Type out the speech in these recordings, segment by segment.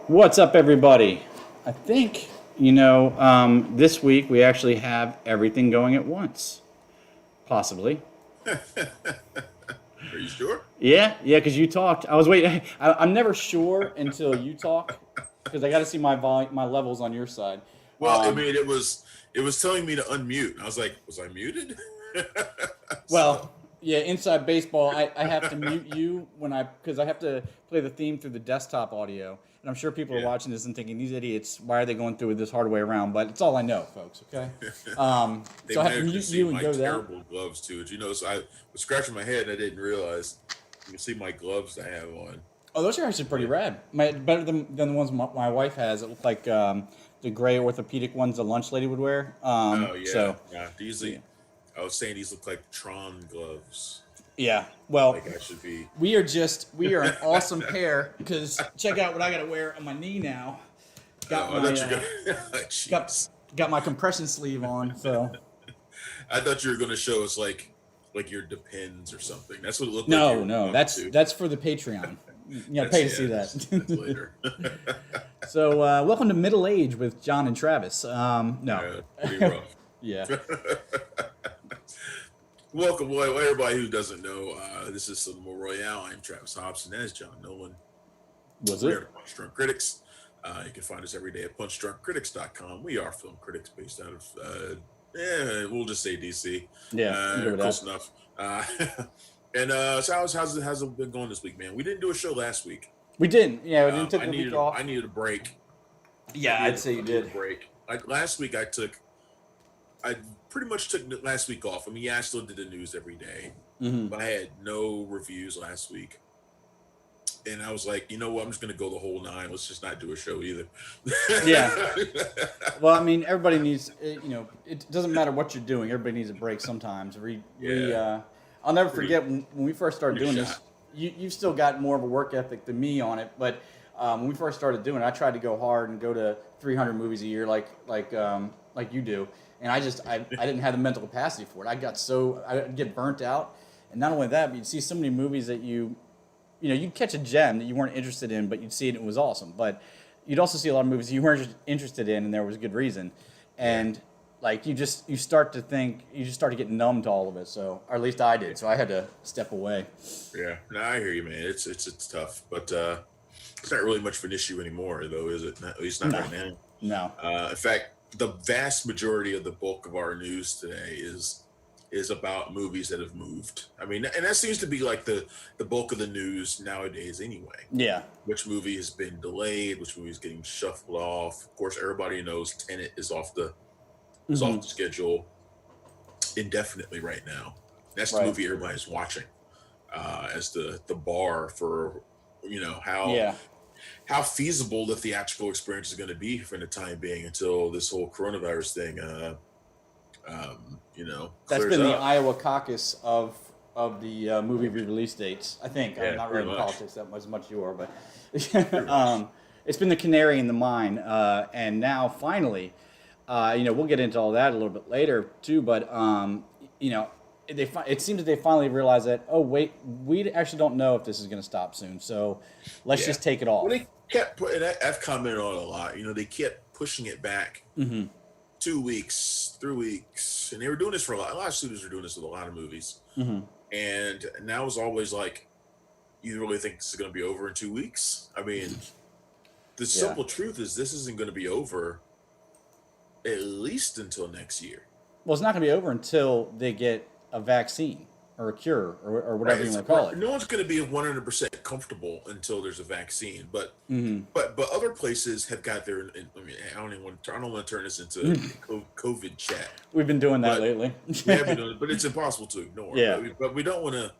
What's up, everybody? I think, this week we actually have everything going at once. Possibly. Are you sure? Yeah, because you talked. I was waiting. I'm never sure until you talk because I got to see my levels on your side. Well, I mean, it was telling me to unmute. I was like, was I muted? So Well, yeah, inside baseball, I have to mute you because I have to play the theme through the desktop audio. And I'm sure people are yeah, watching this and thinking, these idiots, why are they going through it this hard way around? But it's all I know, folks, okay? they So I have to managed to mute see you and my go to that. terrible gloves too. So I was scratching my head and I didn't realize you can see my gloves I have on. Oh, those are actually pretty Yeah. rad. Better than the ones my wife has. It look like the gray orthopedic ones the lunch lady would wear. Oh yeah, So, yeah. yeah. I was saying these look like Tron gloves. Yeah. Well, Like I should be. we are an awesome pair because check out what I got to wear on my knee now. Got Oh, I my thought you were gonna. got Jeez. got my compression sleeve on. So I thought you were gonna show us like your Depends or something. That's what it looked like you no, were no, about that's to. that's for the Patreon. You got to That's pay to yeah. see That's that. later. So welcome to Middle Age with John and Travis. No, Yeah, pretty rough. yeah, Welcome, well, everybody who doesn't know. This is Cinema Royale. I'm Travis Hobson. That is John Nolan. was We it? are the Punch Drunk Critics. You can find us every day at punchdrunkcritics.com. We are film critics based out of, we'll just say DC. Yeah, I'm good with Close that. enough. So how's it been going this week, man? We didn't do a show last week. We didn't. Yeah, we didn't take I the week needed off. I needed a break. Yeah, I'd say you I needed a did. break. Like last week, I pretty much took last week off. I mean, yeah, I still did the news every day, Hmm. but I had no reviews last week. And I was like, you know what? I'm just going to go the whole nine. Let's just not do a show either. Yeah. Well, I mean, everybody needs. It doesn't matter what you're doing. Everybody needs a break sometimes. Yeah. I'll never Pretty, forget when we first started pretty doing shot. this. You've still got more of a work ethic than me on it, but when we first started doing it, I tried to go hard and go to 300 movies a year, like you do, and I didn't have the mental capacity for it. I'd get burnt out, and not only that, but you'd see so many movies that you'd catch a gem that you weren't interested in, but you'd see it and it was awesome. But you'd also see a lot of movies you weren't interested in, and there was good reason. Yeah. And like you start to think, you just start to get numb to all of it. So, or at least I did. So I had to step away. Yeah. No, I hear you, man. It's tough, but it's not really much of an issue anymore, though, is it? Not, at least not No, right now. no. In fact, the vast majority of the bulk of our news today is about movies that have moved. I mean, and that seems to be like the bulk of the news nowadays, anyway. Yeah. Which movie has been delayed? Which movie is getting shuffled off? Of course, everybody knows Tenet is Hmm. off the schedule indefinitely right now. That's the Right. movie everybody's watching as the bar for how Yeah. feasible the theatrical experience is going to be for the time being until this whole coronavirus thing That's clears been the up. Iowa caucus of the movie re-release dates. I think I'm Yeah, not pretty really in much. politics that much as much as you are, but Pretty much. it's been the canary in the mine. And now finally, we'll get into all that a little bit later too. But you know, it seems that they finally realized that, oh wait, we actually don't know if this is going to stop soon, so let's Yeah. just take it Well, off. they kept putting. I've commented on it a lot. They kept pushing it back Hmm. 2 weeks, 3 weeks, and they were doing this for a lot. A lot of studios are doing this with a lot of movies, Hmm. and now it's always like, you really think this is going to be over in 2 weeks? I mean, the Yeah. simple truth is this isn't going to be over at least until next year. Well, it's not going to be over until they get a vaccine or a cure or Right? whatever you want to call it. No one's going to be 100% comfortable until there's a vaccine, but Hmm. but other places have got their. I mean, I don't want to turn this into COVID chat, We've been doing that but lately. we have been doing it, but it's impossible to ignore. Yeah. But we don't want to.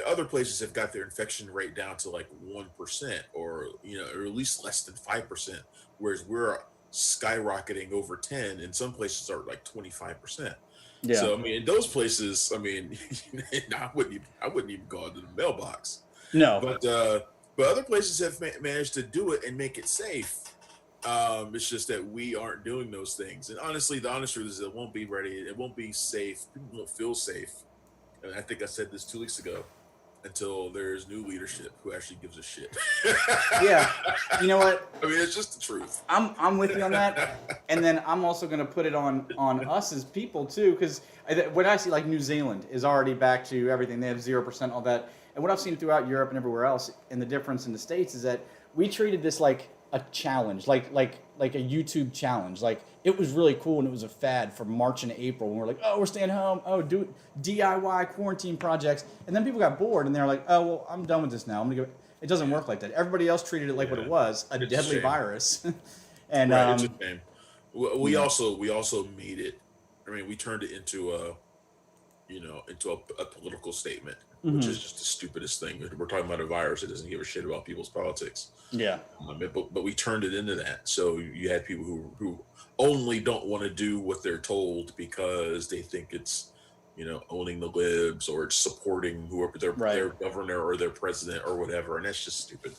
Other places have got their infection rate down to like 1%, or or at least less than 5%, whereas we're skyrocketing over 10, and some places are like 25%. Yeah. So I mean, in those places, I mean, I wouldn't even go into the mailbox. No. But other places have managed to do it and make it safe. It's just that we aren't doing those things. And honestly, the honest truth is it won't be ready. It won't be safe. People won't feel safe. And I think I said this 2 weeks ago until there's new leadership who actually gives a shit. Yeah, you know what? I mean, it's just the truth. I'm with you on that, and then I'm also going to put it on us as people too, because what I see, like New Zealand is already back to everything. They have 0% all that, and what I've seen throughout Europe and everywhere else, and the difference in the States is that we treated this like a challenge, like a YouTube challenge. Like it was really cool and it was a fad for March and April when we're like, oh, we're staying home, oh, do DIY quarantine projects, and then people got bored and they're like, oh, well, I'm done with this now. I'm gonna go. It doesn't work like that. Everybody else treated it like what it was, a It's a deadly shame. virus. And Right, it's a shame. We yeah. also made it. I mean, we turned it into a political statement, which Hmm. is just the stupidest thing. We're talking about a virus that doesn't give a shit about people's politics. Yeah. But we turned it into that. So you had people who only don't want to do what they're told because they think it's owning the libs or it's supporting whoever Right. their governor or their president or whatever, and that's just stupid.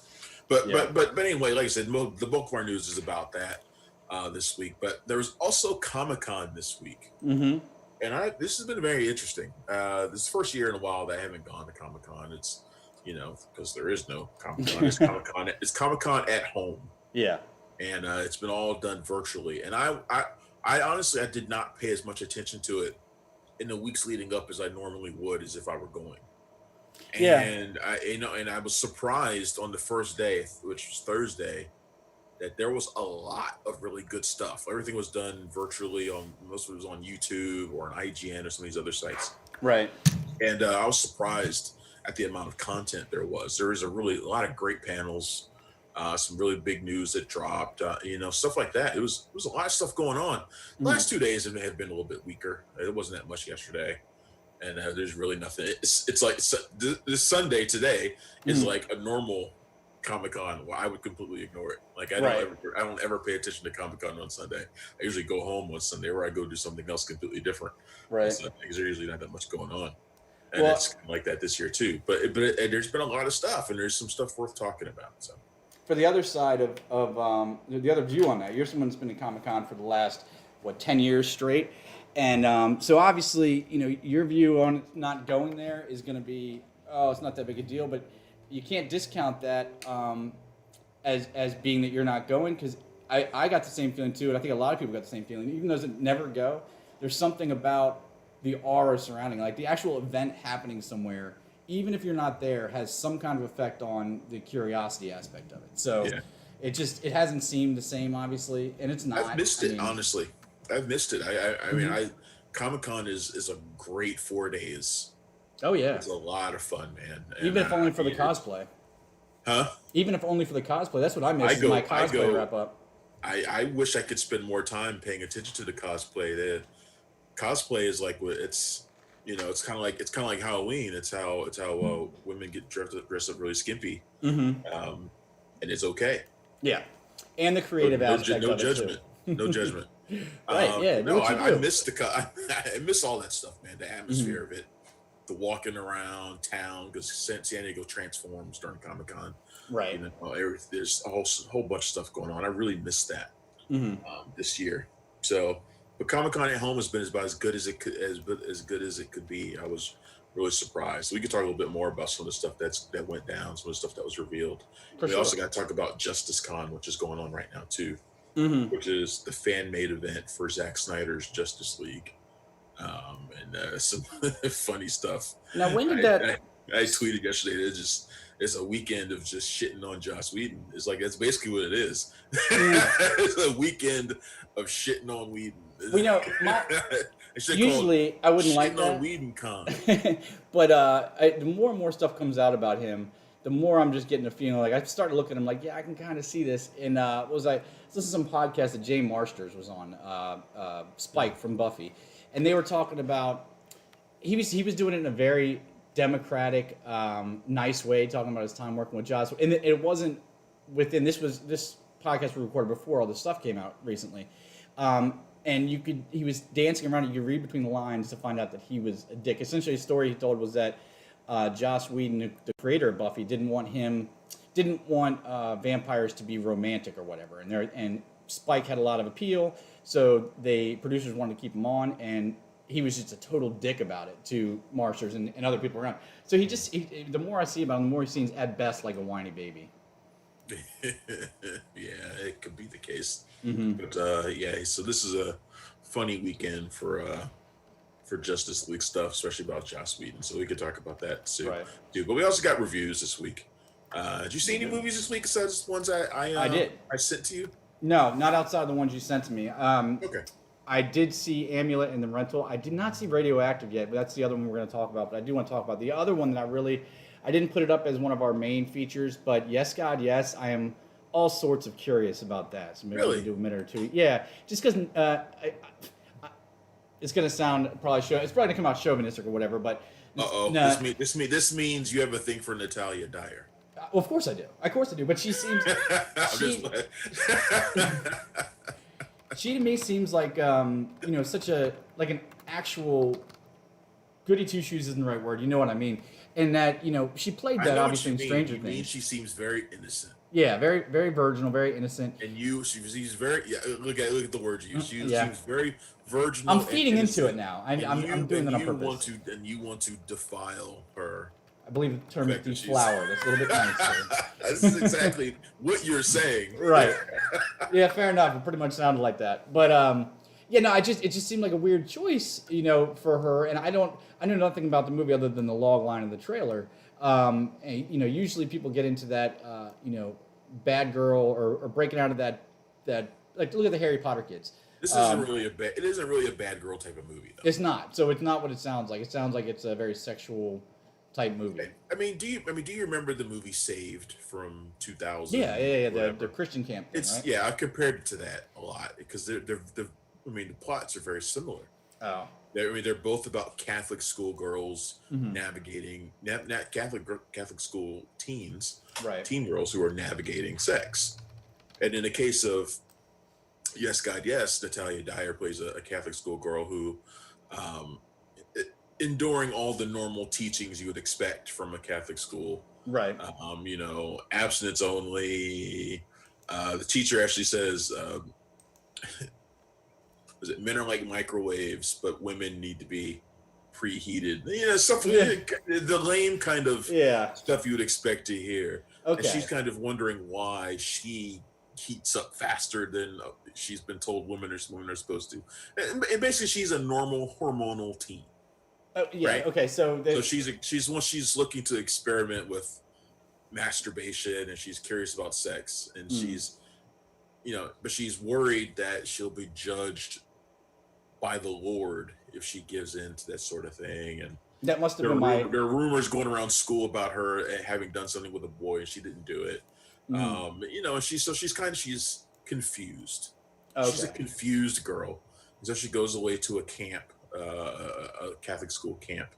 But Yeah. but anyway, like I said, the bulk of our news is about that this week. But there was also Comic Con this week, Hmm. and this has been very interesting. This is the first year in a while that I haven't gone to Comic Con. It's because there is no Comic Con. It's Comic Con. It's Comic Con at home, Yeah. and it's been all done virtually. And I honestly I did not pay as much attention to it in the weeks leading up as I normally would as if I were going. Yeah. And I was surprised on the first day, which was Thursday, that there was a lot of really good stuff. Everything was done virtually on most of it was on YouTube or on IGN or some of these other sites. Right. And I was surprised at the amount of content there was. There was a lot of great panels, some really big news that dropped, stuff like that. It was a lot of stuff going on. The Mhm. last 2 days have been a little bit weaker. It wasn't that much yesterday, and there's really nothing. It's like this Sunday today is Mhm. like a normal Comic Con. Well, I would completely ignore it. Like Right. I don't ever pay attention to Comic Con on Sunday. I usually go home on Sunday, or I go do something else completely different on Right. Sunday because there's usually not that much going on, and it's Well, kind of like that this year too. There's been a lot of stuff, and there's some stuff worth talking about. So for the other side of the other view on that, you're someone that's been to Comic Con for the last, what, 10 years straight. And so obviously, your view on not going there is going to be, oh, it's not that big a deal. But you can't discount that as being that you're not going, because I got the same feeling too. And I think a lot of people got the same feeling. Even those that never go, there's something about the aura surrounding, like the actual event happening somewhere, even if you're not there, has some kind of effect on the curiosity aspect of it. So yeah, it hasn't seemed the same, obviously, and it's I've not. missed I it mean, honestly. I've missed it. I mean, mhm. I Comic Con is a great 4 days. Oh yeah, It's a lot of fun, man. And even if only for the it's cosplay. huh? Even if only for the cosplay. That's what I I miss is my go, I cosplay go. wrap up. I wish I could spend more time paying attention to the cosplay. The cosplay is like it's kind of like Halloween. It's how women get dressed up really skimpy, Hmm. um, and it's okay. Yeah, and the No, creative aspect no of it too. judgment, no judgment. Right? Yeah, do No, what you I do. miss I miss all that stuff, man. The Hmm. atmosphere of it, the walking around town because San Diego transforms during Comic Con. Right. There's a whole bunch of stuff going on. I really miss that Hmm. this year. So, but Comic Con at home has been about as good as it could as good as it could be. I was really surprised. So we could talk a little bit more about some of the stuff that went down, some of the stuff that was revealed. For We also sure. got to talk about Justice Con, which is going on right now too, Hmm. which is the fan made event for Zack Snyder's Justice League, and some funny stuff. Now, when did I, that? I tweeted yesterday. It's a weekend of just shitting on Joss Whedon. It's like that's basically what it is. Mm, It's a weekend of shitting on Whedon. we know my. It should call it Usually, I wouldn't like shitting on that. Whedon Con. But the more and more stuff comes out about him, the more I'm just getting a feeling like I start looking at him like, yeah, I can kind of see this. And what was I listening to some podcast that Jay Marsters was on, Spike from Buffy, and they were talking about he was doing it in a very democratic, nice way, talking about his time working with Joss. And it wasn't within this podcast we recorded before all this stuff came out recently. And he was dancing around it. You read between the lines to find out that he was a dick. Essentially, the story he told was that Joss Whedon, the creator of Buffy, didn't want vampires to be romantic or whatever. And Spike had a lot of appeal, so producers wanted to keep him on. And he was just a total dick about it to Marshers and other people around. So the more I see about him, the more he seems at best like a whiny baby. Yeah, it could be the case. Mm-hmm. But yeah, so this is a funny weekend for Justice League stuff, especially about Joss Whedon. So we could talk about that too. Right. But we also got reviews this week. Did you see any movies this week besides the ones I did. I sent to you? No, not outside the ones you sent to me. Okay. I did see Amulet in the rental. I did not see Radioactive yet, but that's the other one we're going to talk about. But I do want to talk about the other one that I didn't put it up as one of our main features, but yes, God, yes, I am all sorts of curious about that. So maybe Really? we'll do a minute or two. Yeah, just because it's going to sound probably it's probably going to come out chauvinistic or whatever, but Uh-oh. no, This means you have a thing for Natalia Dyer. well, of course I do. Of course I do. But she seems I'm she, just playing. she to me seems like such a like an actual goody two shoes isn't the right word. You know what I mean? And that she played I that know what obviously you in mean. Stranger You mean Things. she seems very innocent. Yeah, very very virginal, very innocent. And she's very look at the words you use. She Yeah. seems very virginal. I'm feeding and into innocent. it now. And I'm doing that on purpose. You want to defile her. I believe the term is Fact that she's- deflower. That's a little bit nicer. This is exactly what you're saying. Right. Yeah, fair enough. It pretty much sounded like that. But yeah, no, it just seemed like a weird choice, for her. And I know nothing about the movie other than the log line of the trailer. And, usually people get into that, bad girl or breaking out of that like look at the Harry Potter kids. This isn't really it isn't really a bad girl type of movie though. It's not. So it's not what it sounds like. It sounds like it's a very sexual type movie. I mean, do you remember the movie Saved from 2000? Yeah. The Christian camp thing, It's right? yeah, I compared it to that a lot because they're the plots are very similar. Oh. They're both about Catholic schoolgirls Mhm. navigating Catholic school teens, Right. teen girls who are navigating sex. And in the case of Yes, God, Yes, Natalia Dyer plays a Catholic schoolgirl who, enduring all the normal teachings you would expect from a Catholic school. Right. Abstinence only. The teacher actually says, "Was it men are like microwaves, but women need to be preheated?" Stuff the lame kind of Yeah. stuff you would expect to hear. Okay. And she's kind of wondering why she heats up faster than she's been told women are supposed to. And basically, she's a normal hormonal teen. Oh, yeah. Right. Okay. So So she's looking to experiment with masturbation and she's curious about sex and she's but she's worried that she'll be judged by the Lord if she gives in to that sort of thing. And that must have there been are rumors going around school about her having done something with a boy and she didn't do it. She's confused. Okay. She's a confused girl. And so she goes away to a camp, a Catholic school camp,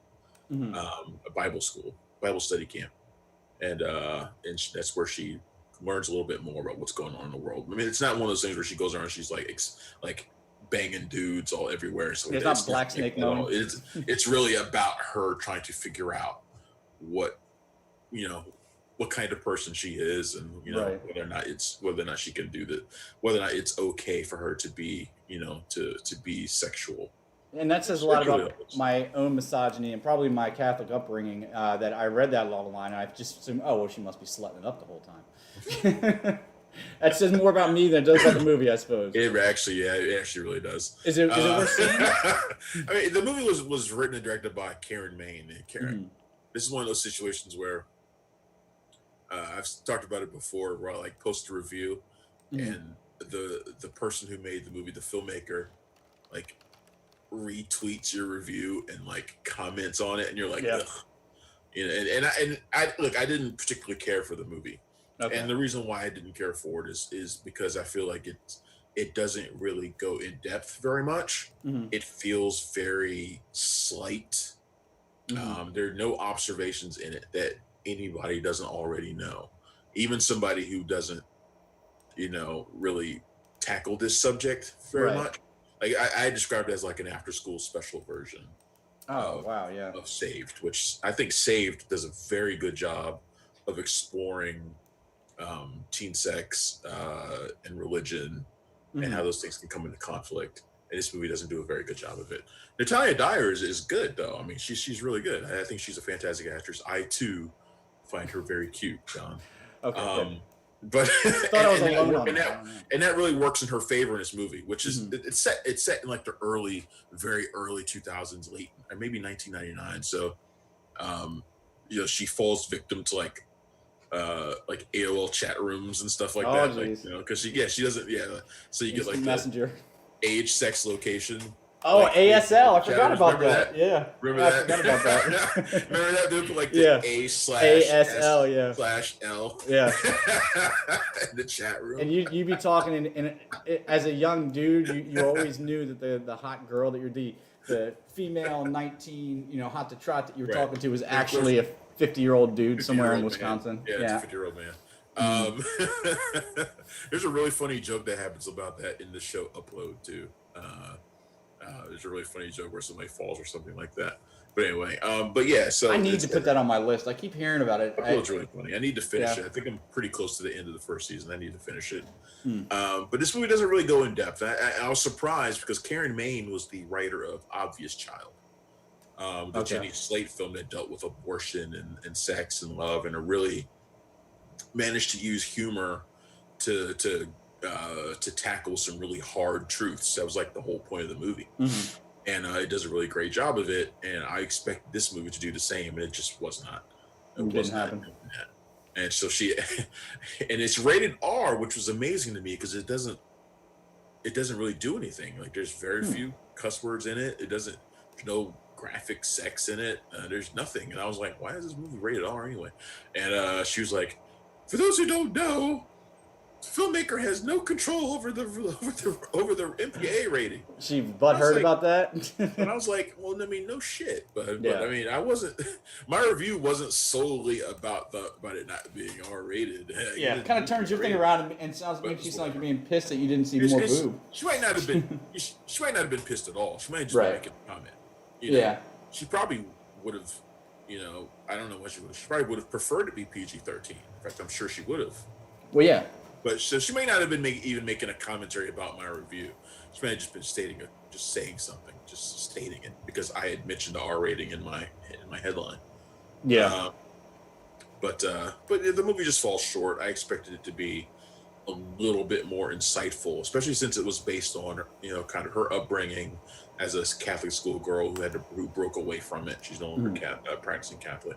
Mhm. a Bible study camp, and that's where she learns a little bit more about what's going on in the world. I mean, it's not one of those things where she goes around and she's like banging dudes all everywhere. So It's not Black Snake mode. It's really about her trying to figure out what kind of person she is, and Right. whether or not she can do that, whether or not it's okay for her to be to be sexual. And that says a lot about Ridiculous. my own misogyny and probably my Catholic upbringing. That I read that log line and I just assumed, oh well, she must be slutting it up the whole time. That says more about me than it does about the movie, I suppose. It actually really does. Is it worth seeing? I mean, the movie was written and directed by Karen Maine. And Karen, Mhm. this is one of those situations where I've talked about it before, where I like post a review, Mhm. and the person who made the movie, the filmmaker, like retweets your review and like comments on it, and you're like, Yeah. ugh. And I look, I didn't particularly care for the movie. Okay. And the reason why I didn't care for it is because I feel like it doesn't really go in depth very much. Mhm. It feels very slight. Mhm. There are no observations in it that anybody doesn't already know. Even somebody who doesn't, really tackle this subject very Right. much. Like I described it as like an after school special version Oh wow, yeah. of Saved, which I think Saved does a very good job of exploring teen sex and religion and Mhm. how those things can come into conflict. and this movie doesn't do a very good job of it. Natalia Dyer is good though. I mean, she's really good. I think she's a fantastic actress. I too find her very cute, John. Okay, good. Um, but Thought I was alone on that. I don't know. and that really works in her favor in this movie, which is Mhm. it's set in like the very early 2000s, late or maybe 1999. So, she falls victim to like AOL chat rooms and stuff like Oh, that, like jeez. because she doesn't, so you get like Instant the messenger. age, sex, location. Oh, Like ASL. I chat forgot rooms. about Remember that. Yeah. Remember I that? forgot about that. Remember that? They put like the Yeah. A/S ASL, yeah. /L. Yeah. In the chat room. And you be talking, and as a young dude, you always knew that the hot girl that you're the female 19, hot to trot that you were Right. talking to was And of course, actually a 50-year-old dude somewhere in 50-year-old man. Wisconsin. Yeah, it's a Yeah. 50-year-old man. Mhm. There's a really funny joke that happens about that in the show Upload too. There's a really funny joke where somebody falls or something like that. But anyway, but yeah, so I need to put that on my list. I keep hearing about it. Upload's really funny. I need to finish Yeah. it. I think I'm pretty close to the end of the first season. I need to finish it. Hmm. But this movie doesn't really go in depth. I was surprised because Karen Maine was the writer of Obvious Child, the Okay. Jenny Slate film that dealt with abortion and sex and love, and it really managed to use humor to tackle some really hard truths. That was like the whole point of the movie. Mhm. And it does a really great job of it. And I expect this movie to do the same, and it just was not. It Didn't was not happen. doing that. And so and it's rated R, which was amazing to me because it doesn't really do anything. Like there's very few cuss words in it. There's no graphic sex in it. There's nothing. And I was like, why is this movie rated R anyway? And she was like, for those who don't know, the filmmaker has no control over the MPA rating. She butthurt like- about that. And I was like, well, I mean, no shit. But Yeah. I mean, I wasn't. My review wasn't solely about it not being R rated. Yeah, it kind of turns your thing around and makes you sound like you're being pissed that you didn't see more boob. She might not have been. She might not have been pissed at all. She might have just been Right. making a comment. Yeah. She probably would have. I don't know what she would. She probably would have preferred to be PG-13. In fact, I'm sure she would have. Well, yeah. But so she may not have been even making a commentary about my review. She may have just been just saying something, just stating it because I had mentioned the R rating in my headline. Yeah. But the movie just falls short. I expected it to be a little bit more insightful, especially since it was based on kind of her upbringing as a Catholic school girl who broke away from it. She's no longer practicing Catholic.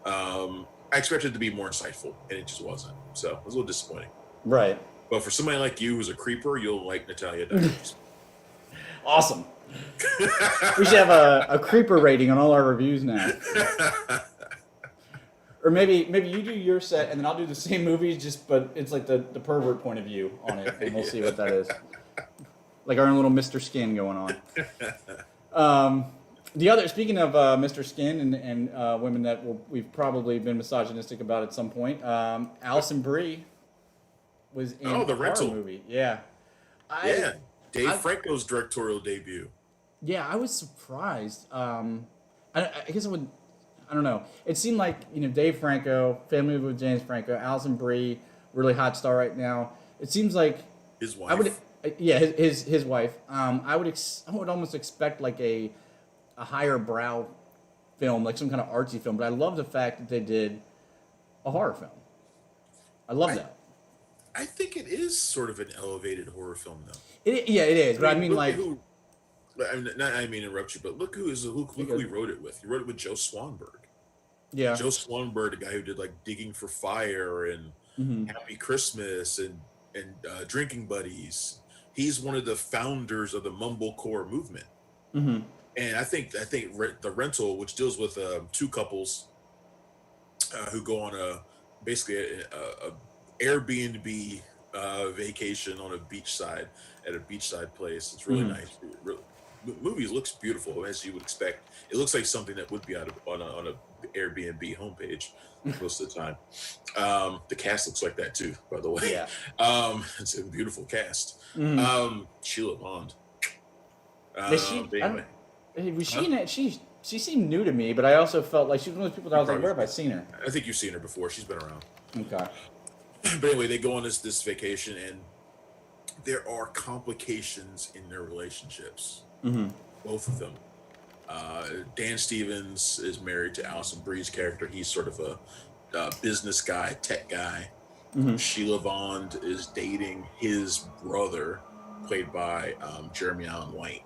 I expected it to be more insightful, and it just wasn't. So it was a little disappointing. Right. But for somebody like you who's a creeper, you'll like Natalia Dyer. Awesome. We should have a creeper rating on all our reviews now. Or maybe you do your set and then I'll do the same movies, but it's like the pervert point of view on it, and we'll see what that is. Like our own little Mr. Skin going on. Speaking of Mr. Skin and women that we've probably been misogynistic about at some point, Alison Brie was in The a horror Rental movie. Yeah. Dave Franco's directorial debut. Yeah, I was surprised. I guess I don't know. It seemed like Dave Franco, family with James Franco, Alison Brie, really hot star right now. It seems like His wife. his wife. I would almost expect like a higher brow film, like some kind of artsy film. But I love the fact that they did a horror film. I love that. I think it is sort of an elevated horror film, though. It is. But I mean, like, I mean to interrupt you, but look who he wrote it with. He wrote it with Joe Swanberg. yeah, Joe Swanberg, the guy who did like Digging for Fire and Happy Christmas and Drinking Buddies. He's one of the founders of the mumblecore movement. Mm-hmm. And I think The Rental, which deals with two couples who go on basically a Airbnb vacation on a beachside place. It's really nice. The movie looks beautiful, as you would expect. It looks like something that would be on a Airbnb homepage most of the time. The cast looks like that too, by the way. Yeah. It's a beautiful cast. Mm-hmm. Sheila Bond. Was she in it? She seemed new to me, but I also felt like she was one of those people that I was like, where have I seen her? I think you've seen her before. She's been around. Okay. But anyway, they go on this vacation, and there are complications in their relationships, Mm-hmm. both of them. Dan Stevens is married to Alison Brie's character. He's sort of a business guy, tech guy. Mm-hmm. Sheila Vaughn is dating his brother, played by Jeremy Allen White.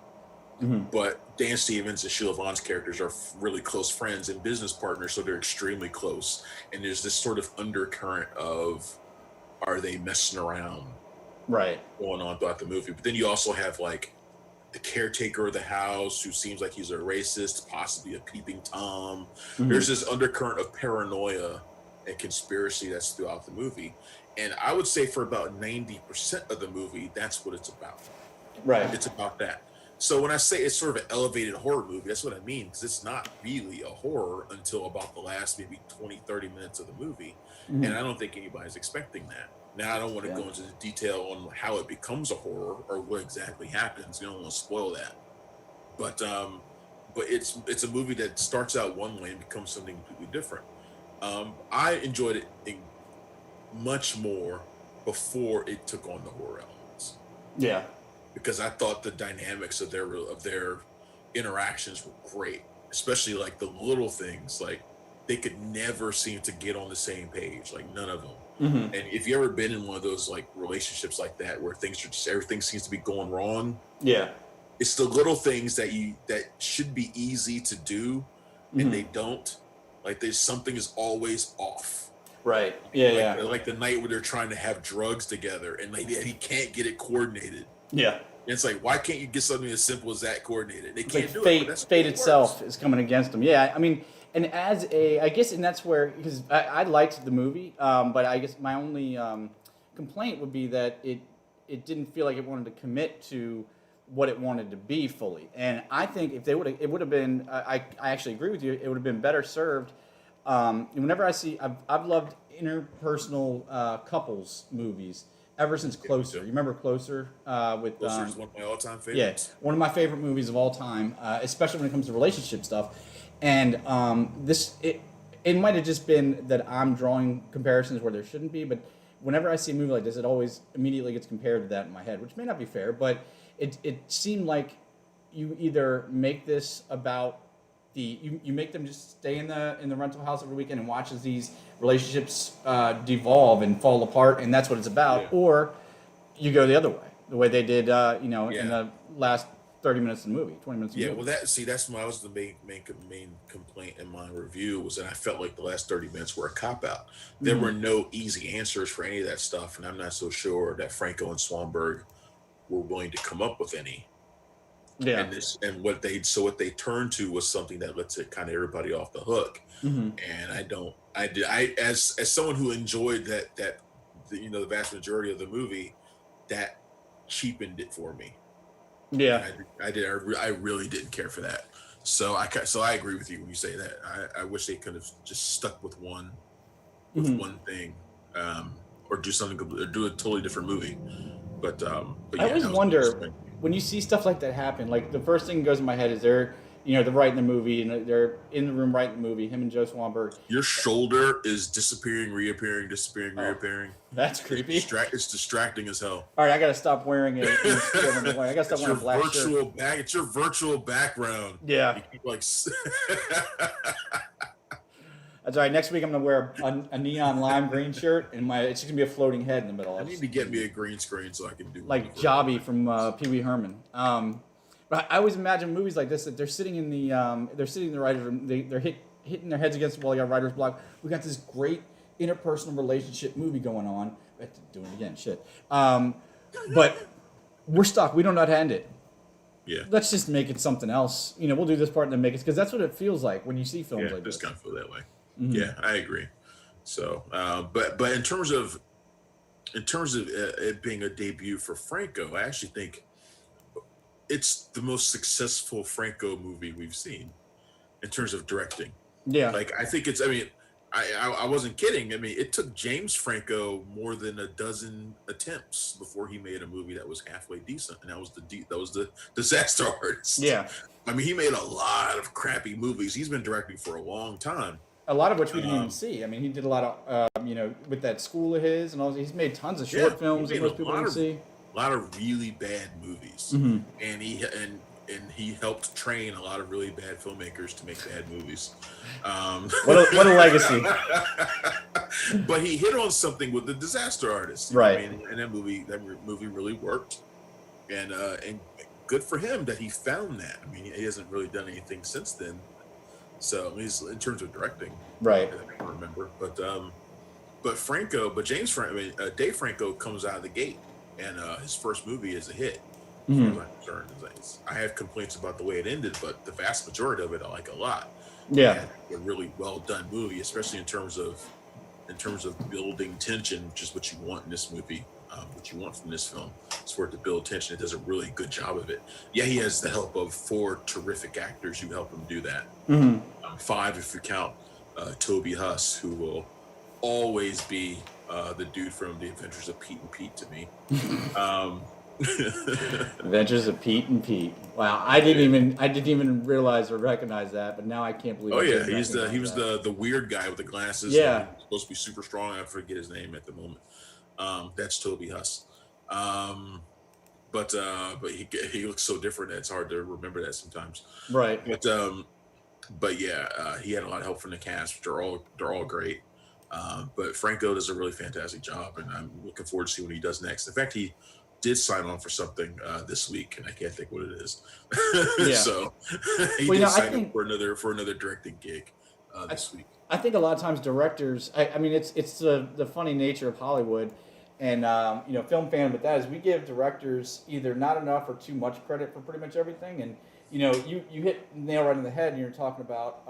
Mm-hmm. But Dan Stevens and Sheila Vaughn's characters are really close friends and business partners, so they're extremely close. And there's this sort of undercurrent of, are they messing around Right. going on throughout the movie? But then you also have like the caretaker of the house who seems like he's a racist, possibly a peeping Tom. Mm-hmm. There's this undercurrent of paranoia and conspiracy that's throughout the movie. And I would say for about 90% of the movie, that's what it's about. Right. It's about that. So when I say it's sort of an elevated horror movie, that's what I mean, because it's not really a horror until about the last maybe 20, 30 minutes of the movie. Mm-hmm. And I don't think anybody's expecting that. Now, I don't want to Yeah. go into the detail on how it becomes a horror or what exactly happens. You don't want to spoil that. But it's a movie that starts out one way and becomes something completely different. I enjoyed it much more before it took on the horror elements, Yeah. because I thought the dynamics of their interactions were great, especially like the little things. Like they could never seem to get on the same page, like none of them. Mm-hmm. And if you ever been in one of those like relationships like that where everything seems to be going wrong, Yeah. it's the little things that should be easy to do, and Mm-hmm. they don't. Like there's something is always off. Right. Yeah. Like, Yeah. like the night where they're trying to have drugs together and like he can't get it coordinated. Yeah. And it's like, why can't you get something as simple as that coordinated? They It's can't like do fate. it. But that's the Fate way it itself works. is coming against them. Yeah. I mean, and I guess, and that's where, because I liked the movie, but I guess my only complaint would be that it didn't feel like it wanted to commit to what it wanted to be fully. And I think if they would have, it would have been. I actually agree with you. It would have been better served. Whenever I've loved interpersonal couples movies ever since Closer. You remember Closer with Closer is one of my all-time yeah, favorites. one of my favorite movies of all time, especially when it comes to relationship stuff. And it might have just been that I'm drawing comparisons where there shouldn't be, but whenever I see a movie like this, it always immediately gets compared to that in my head, which may not be fair, but it seemed like you either make this about you make them just stay in the rental house every weekend and watch as these relationships devolve and fall apart, and that's what it's about, Yeah. or you go the other way, the way they did, in Yeah. the last 30 minutes of the movie, 20 minutes of the Yeah, movie. well, that's my was the main complaint in my review, was that I felt like the last 30 minutes were a cop out. There were no easy answers for any of that stuff, and I'm not so sure that Franco and Swanberg were willing to come up with any. Yeah. And what they turned to was something that lets it kind of everybody off the hook. Hmm. And I as someone who enjoyed the vast majority of the movie, that cheapened it for me. Yeah. I really didn't care for that. So I agree with you when you say that. I wish they could have just stuck with one thing, or do something or do a totally different movie. But I yeah, always that was wonder interesting. when you see stuff like that happen. Like the first thing that goes in my head is they're writing the movie and they're in the room writing the movie. Him and Joe Swanberg. Your shoulder is disappearing, reappearing, disappearing, reappearing. That's creepy. It's distracting as hell. All right, I gotta stop wearing it. I gotta stop It's wearing your a black shirt. virtual back. It's your virtual background. Yeah, You keep like. that's all right. Next week I'm gonna wear a neon lime green shirt and it's just gonna be a floating head in the middle. I need to get me a green screen so I can do like Jobby from Pee Wee Herman. But I always imagine movies like this that they're sitting in the writers' room. They're hitting their heads against the wall. They got writer's block. We got this great interpersonal relationship movie going on. I have to do it again. Shit. But we're stuck. We don't know how to end it. Yeah. Let's just make it something else. We'll do this part and then make it, because that's what it feels like when you see films like this. Just kind of feel that way. Mhm. Yeah, I agree. So, but in terms of it being a debut for Franco, I actually think it's the most successful Franco movie we've seen in terms of directing. Yeah. Like, I think it's. I mean, I wasn't kidding. I mean, it took James Franco more than a dozen attempts before he made a movie that was halfway decent, and that was the Disaster Artist. Yeah. I mean, he made a lot of crappy movies. He's been directing for a long time. A lot of which we didn't even see. I mean, he did a lot of, with that school of his and all. He's made tons of short films that most people didn't see. a lot of really bad movies, Hmm. and he helped train a lot of really bad filmmakers to make bad movies. What a legacy. But he hit on something with the Disaster Artist. You know what I Right. mean? And that movie really worked, and good for him that he found that. I mean, he hasn't really done anything since then. So he's in terms of directing, Right. that I can remember. But James Franco, I mean, Dave Franco comes out of the gate, and his first movie is a hit, as far Hmm. as I'm concerned. I have complaints about the way it ended, but the vast majority of it I like a lot. Yeah. And a really well done movie, especially in terms of building tension, which is what you want in this movie. What you want from this film is for it to build tension. It does a really good job of it. Yeah, he has the help of 4 terrific actors who help him do that. Hmm. 5 if you count Toby Huss, who will always be the dude from The Adventures of Pete and Pete to me. Um, Adventures of Pete and Pete. Wow, I didn't even realize or recognize that, but now I can't believe oh I yeah, didn't he recognize was that. the weird guy with the glasses. Yeah. He's supposed to be super strong. I forget his name at the moment. That's Toby Huss. Um, but he looks so different that it's hard to remember that sometimes. Right. But yeah, he had a lot of help from the cast, which they're all great. But Franco does a really fantastic job, and I'm looking forward to see what he does next. In fact, he did sign on for something this week, and I can't think what it is. Yeah. So he Well, did I sign up think for another directing gig I, this week. I think a lot of times directors. I mean, it's the funny nature of Hollywood, and film fan. But that is, we give directors either not enough or too much credit for pretty much everything. And you hit the nail right in the head, and you're talking about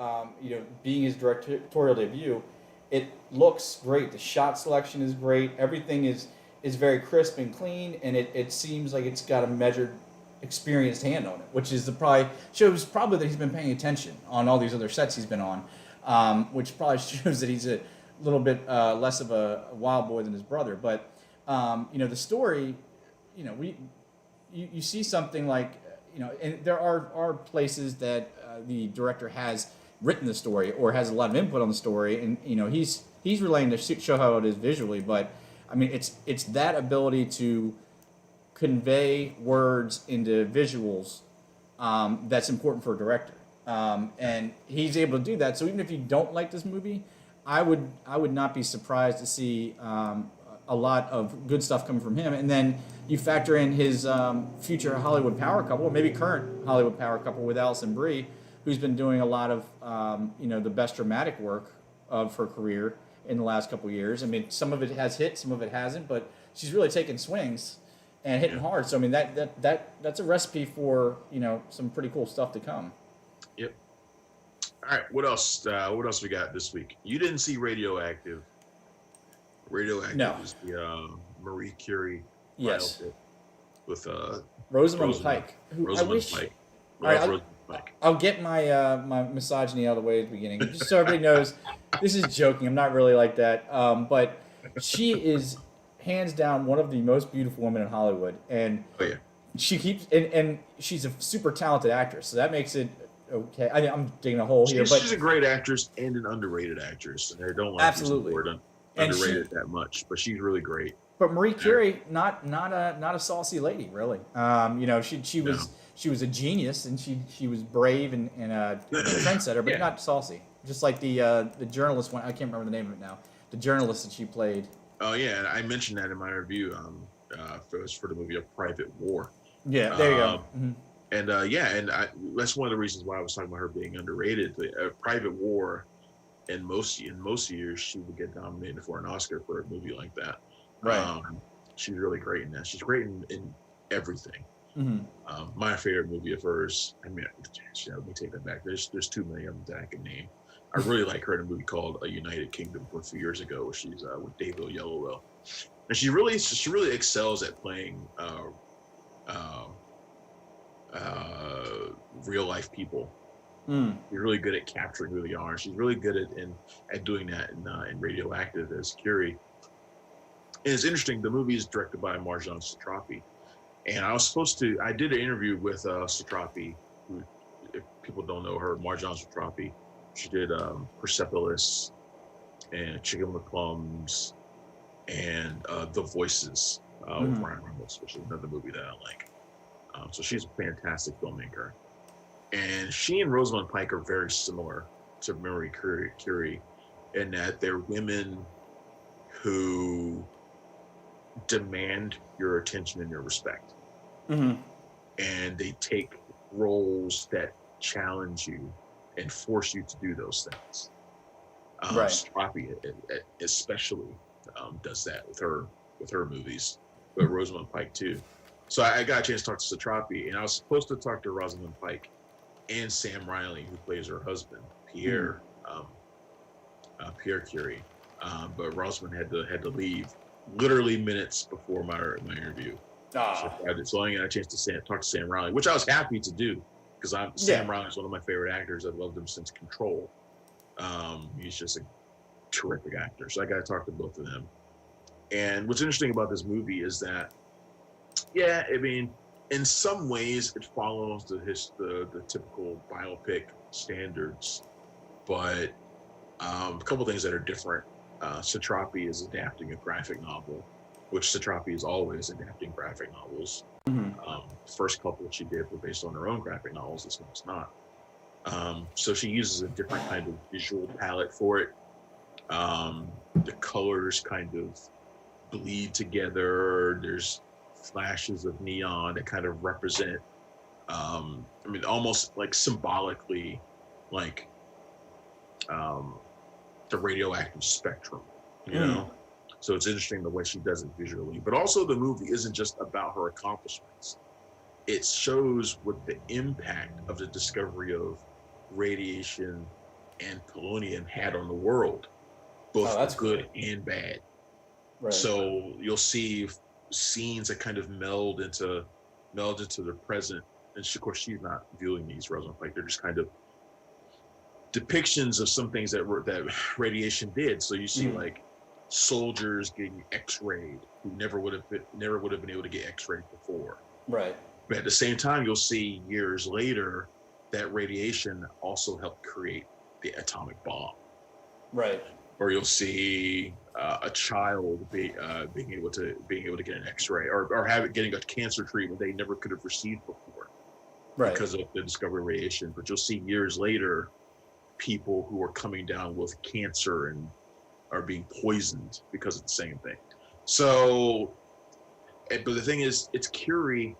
being his directorial debut. It looks great. The shot selection is great. Everything is very crisp and clean, and it seems like it's got a measured, experienced hand on it, which is the probably shows probably that he's been paying attention on all these other sets he's been on, which probably shows that he's a little bit less of a wild boy than his brother. But the story, we you see something like and there are places that the director has written the story or has a lot of input on the story, and he's relaying to show how it is visually. But I mean, it's that ability to convey words into visuals that's important for a director, and he's able to do that. So even if you don't like this movie, I would not be surprised to see a lot of good stuff coming from him. And then you factor in his future Hollywood power couple, or maybe current Hollywood power couple with Alison Brie, who's been doing a lot of the best dramatic work of her career in the last couple of years. I mean, some of it has hit, some of it hasn't, but she's really taken swings and hitting Yeah. hard. So I mean, that's a recipe for some pretty cool stuff to come. Yep. All right. What else? What else we got this week? You didn't see Radioactive. Radioactive No. is the Marie Curie Yes. biopic with Rosamund Rosamund Pike, who I Rosamund wish. Pike. All right, Rosamund Pike. I'll get my misogyny out of the way at the beginning, just so everybody knows. This is joking. I'm not really like that. But she is hands down one of the most beautiful women in Hollywood, and Oh yeah. she keeps and she's a super talented actress, so that makes it okay. I'm digging a hole here, She's but a great actress and an underrated actress, and I don't like using the absolutely. word And underrated that much, but she's really great. but Marie Yeah. Curie, not a saucy lady, really. She No. was a genius, and she was brave and a trendsetter, but Yeah. not saucy. Just like the journalist one, I can't remember the name of it now. The journalist that she played. Oh yeah, and I mentioned that in my review. For the movie A Private War. Yeah, there you go. Um, that's one of the reasons why I was talking about her being underrated. A Private War, in most years, she would get nominated for an Oscar for a movie like that. Right. She's really great in that. She's great in everything. Hmm. My favorite movie of hers. I mean, let me take that back. There's too many of them that I can name. I really like her in a movie called A United Kingdom from a few years ago, where she's with David Oyelowo, and she really excels at playing uh, real life people. Mm. She's really good at capturing who they are. She's really good at doing that in Radioactive as Curie. And it's interesting. The movie is directed by Marjane Satrapi, and I did an interview with Satrapi, who, if people don't know her, Marjane Satrapi. She did Persepolis and Chicken McClums and The Voices, with Hmm. Ryan Reynolds, which is another movie that I like. So she's a fantastic filmmaker. And she and Rosamund Pike are very similar to Mary Curie in that they're women who demand your attention and your respect. Hmm. And they take roles that challenge you and force you to do those things. Right. Strapi especially does that with her movies, but Rosamund Pike too. So I got a chance to talk to Satrapi, and I was supposed to talk to Rosamund Pike and Sam Riley, who plays her husband, Mm. Pierre Curie. But Rosamund had to leave literally minutes before my interview. So Ah. so I got a chance to talk to Sam Riley, which I was happy to do because Yeah. Sam Riley is one of my favorite actors. I've loved him since Control. He's just a terrific actor. So I got to talk to both of them. And what's interesting about this movie is that, yeah, I mean, in some ways it follows the typical biopic standards, but a couple things that are different. Satrapi is adapting a graphic novel, which Satrapi is always adapting graphic novels. Hmm. First couple she did were based on her own graphic novels. This one's not. So she uses a different kind of visual palette for it. The colors kind of bleed together. There's flashes of neon that kind of represent, I mean, almost like symbolically, like um, the radioactive spectrum, you Mm. know? So it's interesting the way she does it visually. But also, the movie isn't just about her accomplishments, it shows what the impact of the discovery of radiation and polonium had on the world, Oh, both the that's cool. good and bad. Right. So you'll see scenes that kind of meld into the present. And of course, she's not viewing these, Rosamund Pike. They're just kind of depictions of some things that radiation did. So you see Mm. like soldiers getting X-rayed who never would have been able to get X-rayed before. Right. But at the same time, you'll see years later that radiation also helped create the atomic bomb. Right. Or you'll see a child being able to get an X-ray, or getting a cancer treatment they never could have received before Right. because of the discovery of radiation. But you'll see years later people who are coming down with cancer and are being poisoned because of the same thing. So, but the thing is, it's Curie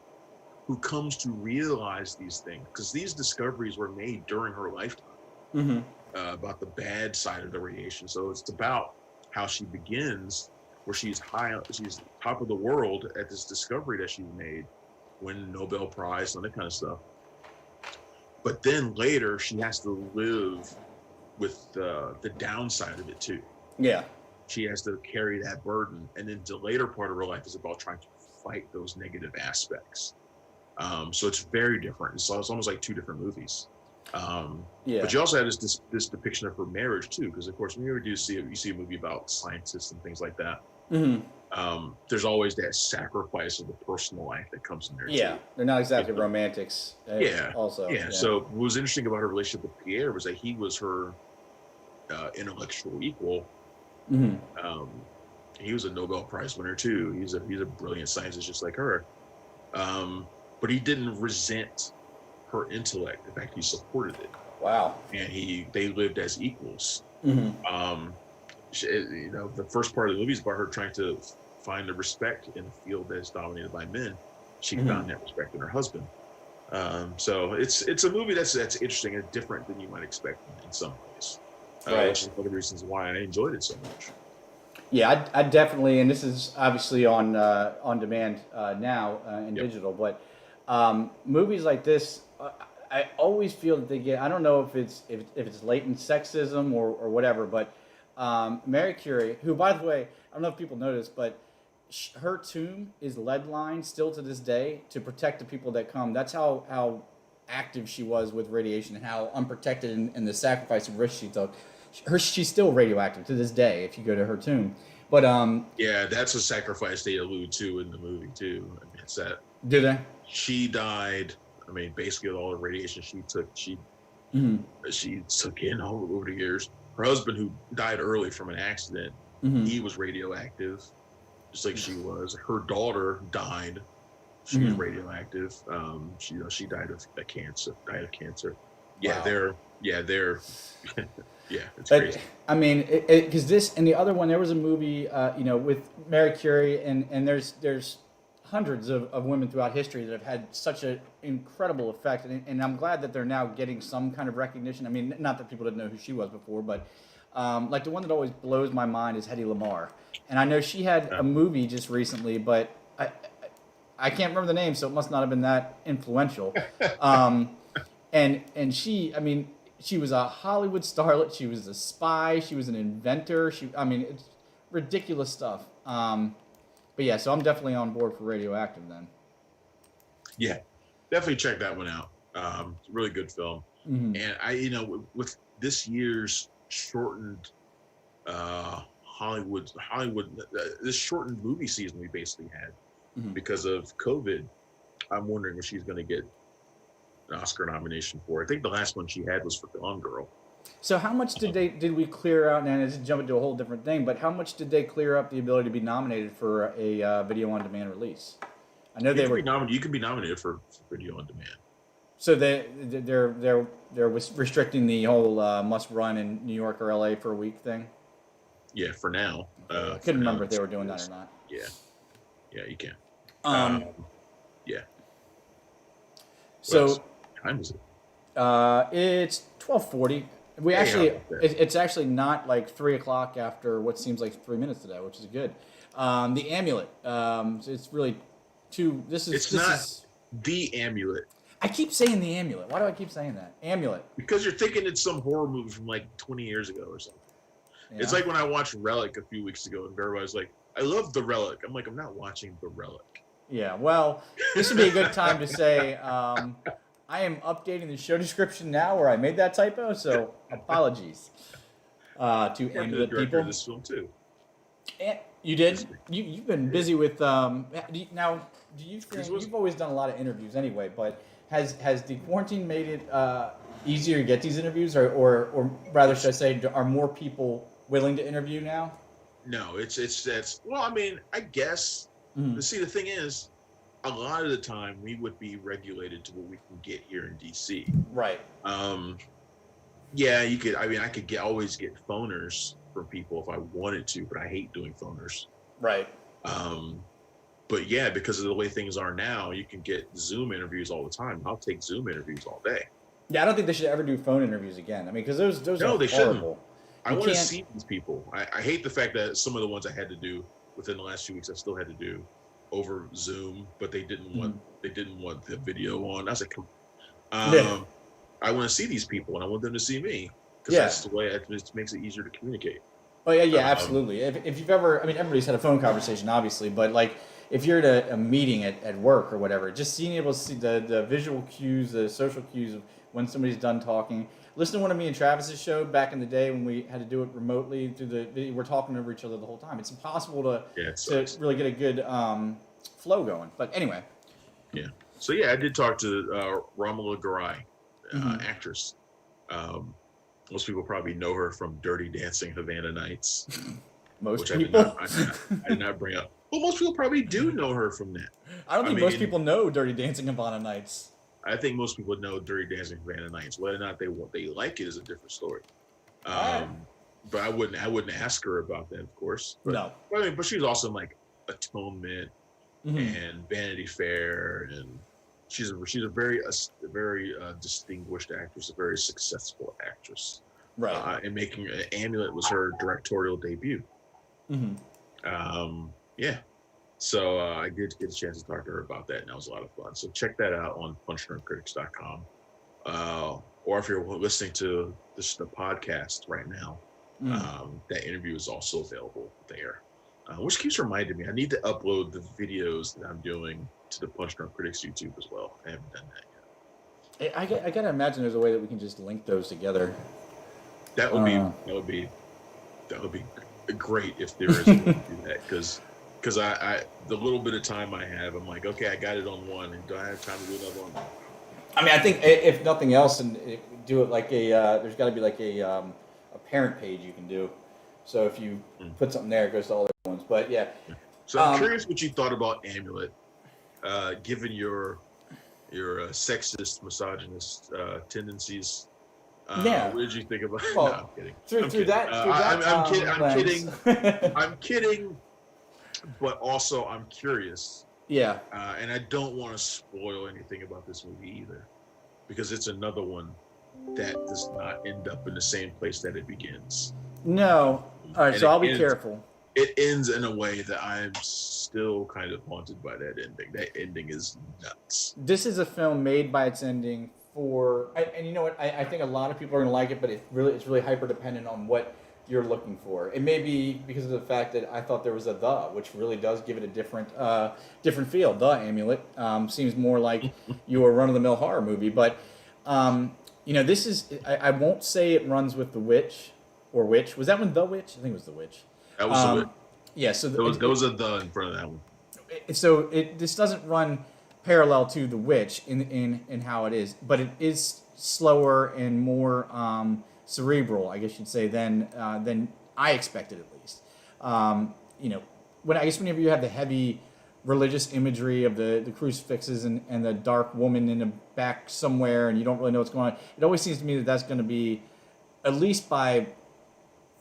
who comes to realize these things because these discoveries were made during her lifetime. Hmm. About the bad side of the radiation. So it's about how she begins, where she's top of the world at this discovery that she's made, win Nobel Prize and that kind of stuff. But then later she has to live with the downside of it too. Yeah. She has to carry that burden, and then the later part of her life is about trying to fight those negative aspects. So it's very different. It's almost like two different movies. Yeah. But you also have this depiction of her marriage too, because of course when you see a movie about scientists and things like that, Hmm. there's always that sacrifice of the personal life that comes in there Yeah. too. They're not exactly You know? romantics. Yeah, Also. yeah. So what was interesting about her relationship with Pierre was that he was her intellectual equal. Hmm. Um, he was a Nobel Prize winner too. He's a brilliant scientist just like her. But he didn't resent her intellect. In fact, he supported it. Wow. And they lived as equals. Hmm. The first part of the movie is about her trying to find the respect in a field that's dominated by men. She found that respect in her husband. So it's a movie that's interesting and different than you might expect in some ways. Right. Which is one of the reasons why I enjoyed it so much. Yeah, I definitely, and this is obviously on demand now in digital, but movies like this, I always feel that they get. I don't know if it's latent sexism or whatever, but Mary Curie, who by the way, I don't know if people notice, but her tomb is lead lined still to this day to protect the people that come. That's how active she was with radiation and how unprotected and the sacrifice and risk she took. She's still radioactive to this day if you go to her tomb. But yeah, that's a sacrifice they allude to in the movie too. I mean, it's that do they? she died. I mean, basically with all the radiation she took, she took in over the years. Her husband, who died early from an accident, he was radioactive. just like she was. Her daughter died. She was radioactive. She died of cancer. Yeah, Wow. they're yeah, it's But crazy. I mean, because this and the other one, there was a movie, with Mary Curie, and there's hundreds of women throughout history that have had such an incredible effect, and I'm glad that they're now getting some kind of recognition. I mean, not that people didn't know who she was before, but like the one that always blows my mind is Hedy Lamarr, and I know she had a movie just recently, but I can't remember the name, so it must not have been that influential. Um, and she, I mean, she was a Hollywood starlet. She was a spy. She was an inventor. I mean, it's ridiculous stuff. But yeah, so I'm definitely on board for Radioactive then. Yeah, definitely check that one out. It's a really good film. Hmm. And with this year's shortened this shortened movie season we basically had Hmm. because of COVID, I'm wondering if she's going to get an Oscar nomination for. I think the last one she had was for Gone Girl. So how much did we clear out? And it's jump into a whole different thing, but how much did they clear up the ability to be nominated for a video on demand release? I know You they can were. be nominated. You can be nominated for video on demand. So they're restricting the whole must run in New York or LA for a week thing. Yeah, for now. Okay, I For couldn't now, remember if they were doing that or not. yeah, yeah, you can. Um, Yeah. What else? so What time is it? it's 12:40. We Yeah, actually, yeah. it's actually not like 3 o'clock after what seems like 3 minutes today, which is good. The amulet. It's really two. It's This not is. the Amulet I keep saying the amulet. Why do I keep saying that? Amulet. because you're thinking it's some horror movie from like 20 years ago or something. It's Yeah. like when I watched Relic a few weeks ago, and everybody's like, "I love the Relic." I'm like, I'm not watching the Relic. Yeah. Well, this would be a good time to say I am updating the show description now where I made that typo. So apologies to I'm the amulet director of people. this film too. You did. This week. You've been busy with now. Do you This think was you've always done a lot of interviews anyway? But has the quarantine made it easier to get these interviews, or rather, should I say, are more people willing to interview now? No, it's that's well, I mean, I guess. Mm. See, the thing is, a lot of the time we would be regulated to what we can get here in DC. Right. Um, yeah, you could. I mean, I could always get phoners from people if I wanted to, but I hate doing phoners. Right. Um, but yeah, because of the way things are now, you can get Zoom interviews all the time. I'll take Zoom interviews all day. Yeah, I don't think they should ever do phone interviews again. I mean, because those No, are they shouldn't. horrible. I You want to can't. see these people. I hate the fact that some of the ones I had to do within the last few weeks, I still had to do over Zoom, but Mhm. they didn't want the video on. I was like, come Yeah. I want to see these people and I want them to see me because Yeah. that's the way it just makes it easier to communicate. Oh yeah, yeah, Um, absolutely. If you've ever, I mean, everybody's had a phone conversation, obviously, but like if you're at a meeting at work or whatever, just being able to see the visual cues, the social cues of when somebody's done talking. Listen to one of me and Travis's show back in the day when we had to do it remotely through we're talking over each other the whole time. It's impossible yeah, it to sucks. really get a good flow going. But anyway. Yeah. So yeah, I did talk to Ramala Garai, Hmm. actress. Um, most people probably know her from Dirty Dancing Havana Nights, Most which I did people. not, I did not bring up. Well, most people probably do know her from that. I don't I think most mean, people know Dirty Dancing Havana Nights. I think most people know Dirty Dancing Havana Nights. Whether or not they like it is a different story. All right. But I wouldn't ask her about that, of course. No. But I mean, but she's also in like Atonement Hmm. and Vanity Fair, and she's a very distinguished actress, a very successful actress. Right. And making Amulet was her directorial debut. Hmm. Yeah. So I did get a chance to talk to her about that, and that was a lot of fun. So check that out on punchdrunkcritics.com. Or if you're listening to the podcast right now, that interview is also available there. Which keeps reminding me, I need to upload the videos that I'm doing to the Punch Drunk Critics YouTube as well. I haven't done that yet. I gotta imagine there's a way that we can just link those together. That would be great if there is a way to do that, because I the little bit of time I have, I'm like, okay, I got it on one, and do I have time to do another one? I mean, I think if nothing else, and do it like there's got to be like a parent page you can do. So if you Mm. put something there, it goes to all the other ones. But yeah, So I'm curious what you thought about Amulet, given your sexist, misogynist tendencies. Yeah. What did you think about? No, I'm Well, kidding. through I'm through kidding. that through that I'm kidding. I'm lens. kidding. I'm kidding. But also, I'm curious, Yeah. and I don't want to spoil anything about this movie either, because it's another one that does not end up in the same place that it begins, No. All right. and So I'll be careful. it ends in a way that I'm still kind of haunted by that ending. That ending is nuts. This is a film made by its ending for, and you know what? I think a lot of people are gonna like it, but it's really hyper dependent on what you're looking for. It may be because of the fact that I thought there was a which really does give it a different feel. The Amulet seems more like your run of the mill horror movie, but this is. I won't say it runs with the Witch or Witch. Was that one the Witch? I think it was the Witch. That was the Yeah. So there was a the in front of that one. This doesn't run parallel to the Witch in how it is, but it is slower and more cerebral, I guess you'd say, than I expected at least. Whenever you have the heavy religious imagery of the crucifixes and the dark woman in the back somewhere, and you don't really know what's going on, it always seems to me that that's going to be, at least by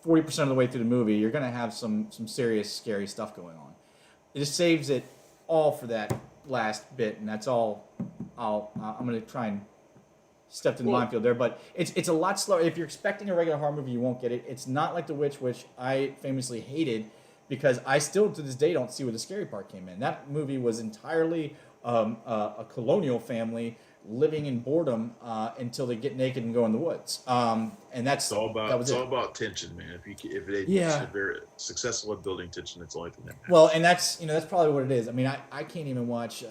40% of the way through the movie, you're going to have some serious scary stuff going on. It just saves it all for that last bit, and that's all. I'm going to try and step to the minefield there, but it's a lot slower. If you're expecting a regular horror movie, you won't get it. It's not like The Witch, which I famously hated, because I still to this day don't see where the scary part came in. That movie was entirely a colonial family living in boredom until they get naked and go in the woods. And that's all about that was it's it. all about tension, man. If they're successful at building tension, it's the only thing that matters. Well, and that's probably what it is. I mean, I can't even watch.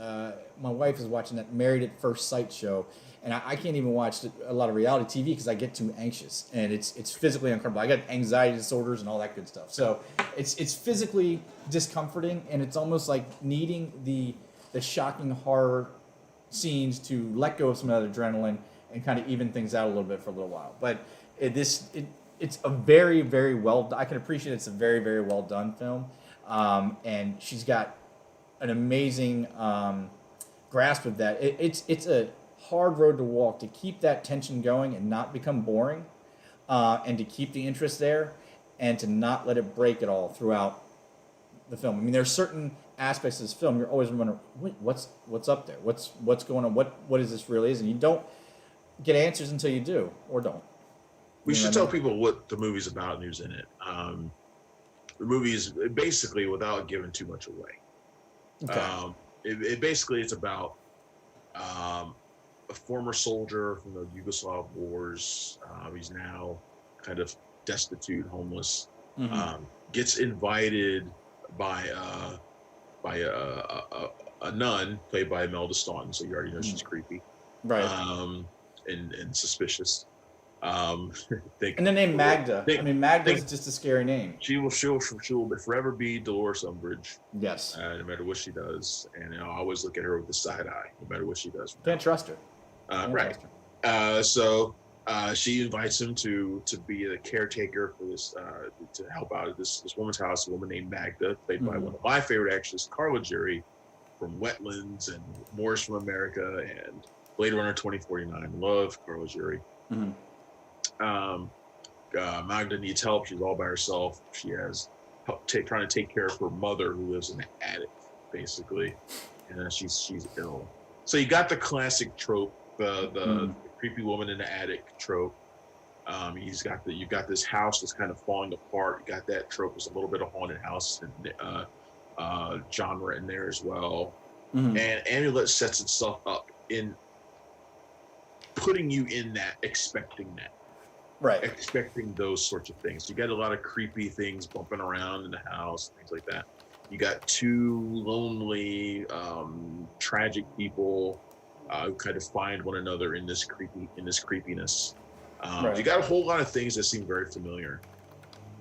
My wife is watching that Married at First Sight show, and I can't even watch a lot of reality TV because I get too anxious, and it's physically uncomfortable. I got anxiety disorders and all that good stuff. So it's physically discomforting, and it's almost like needing the shocking horror scenes to let go of some of that adrenaline and kind of even things out a little bit for a little while. But it's a very, very well. I can appreciate it's a very, very well done film, and she's got an amazing grasp of that. It's a hard road to walk to keep that tension going and not become boring, and to keep the interest there, and to not let it break at all throughout the film. I mean, there's certain aspects of this film you're always wondering, wait, what's up there? What's going on? What is this really is? And you don't get answers until you do or don't. We should tell people what the movie's about and who's in it. The movie is basically, without giving too much away. Okay. It's about a former soldier from the Yugoslav wars. He's now kind of destitute, homeless. Mm-hmm. Gets invited by a nun played by Imelda Staunton, so you already know she's creepy, right? And suspicious. And the name Magda. Magda's just a scary name. She will forever be Dolores Umbridge. Yes. No matter what she does, and I always look at her with the side eye, no matter what she does. Can't trust her. Right. So she invites him to be the caretaker for this, to help out at this woman's house. A woman named Magda, played by one of my favorite actors, Carla Juri, from Wetlands and Morris from America and Blade Runner 2049. Love Carla Juri. Mm-hmm. Magda needs help. She's all by herself. She has help trying to take care of her mother, who lives in an attic, basically, and she's ill. So you got the classic trope, the creepy woman in the attic trope. You've got this house that's kind of falling apart. You got that trope. There's a little bit of haunted house and genre in there as well. Mm-hmm. And Amulet sets itself up in putting you in that, expecting that. Right. Expecting those sorts of things. You got a lot of creepy things bumping around in the house, things like that. You got two lonely, tragic people who kind of find one another in this creepiness. Right. You got a whole lot of things that seem very familiar,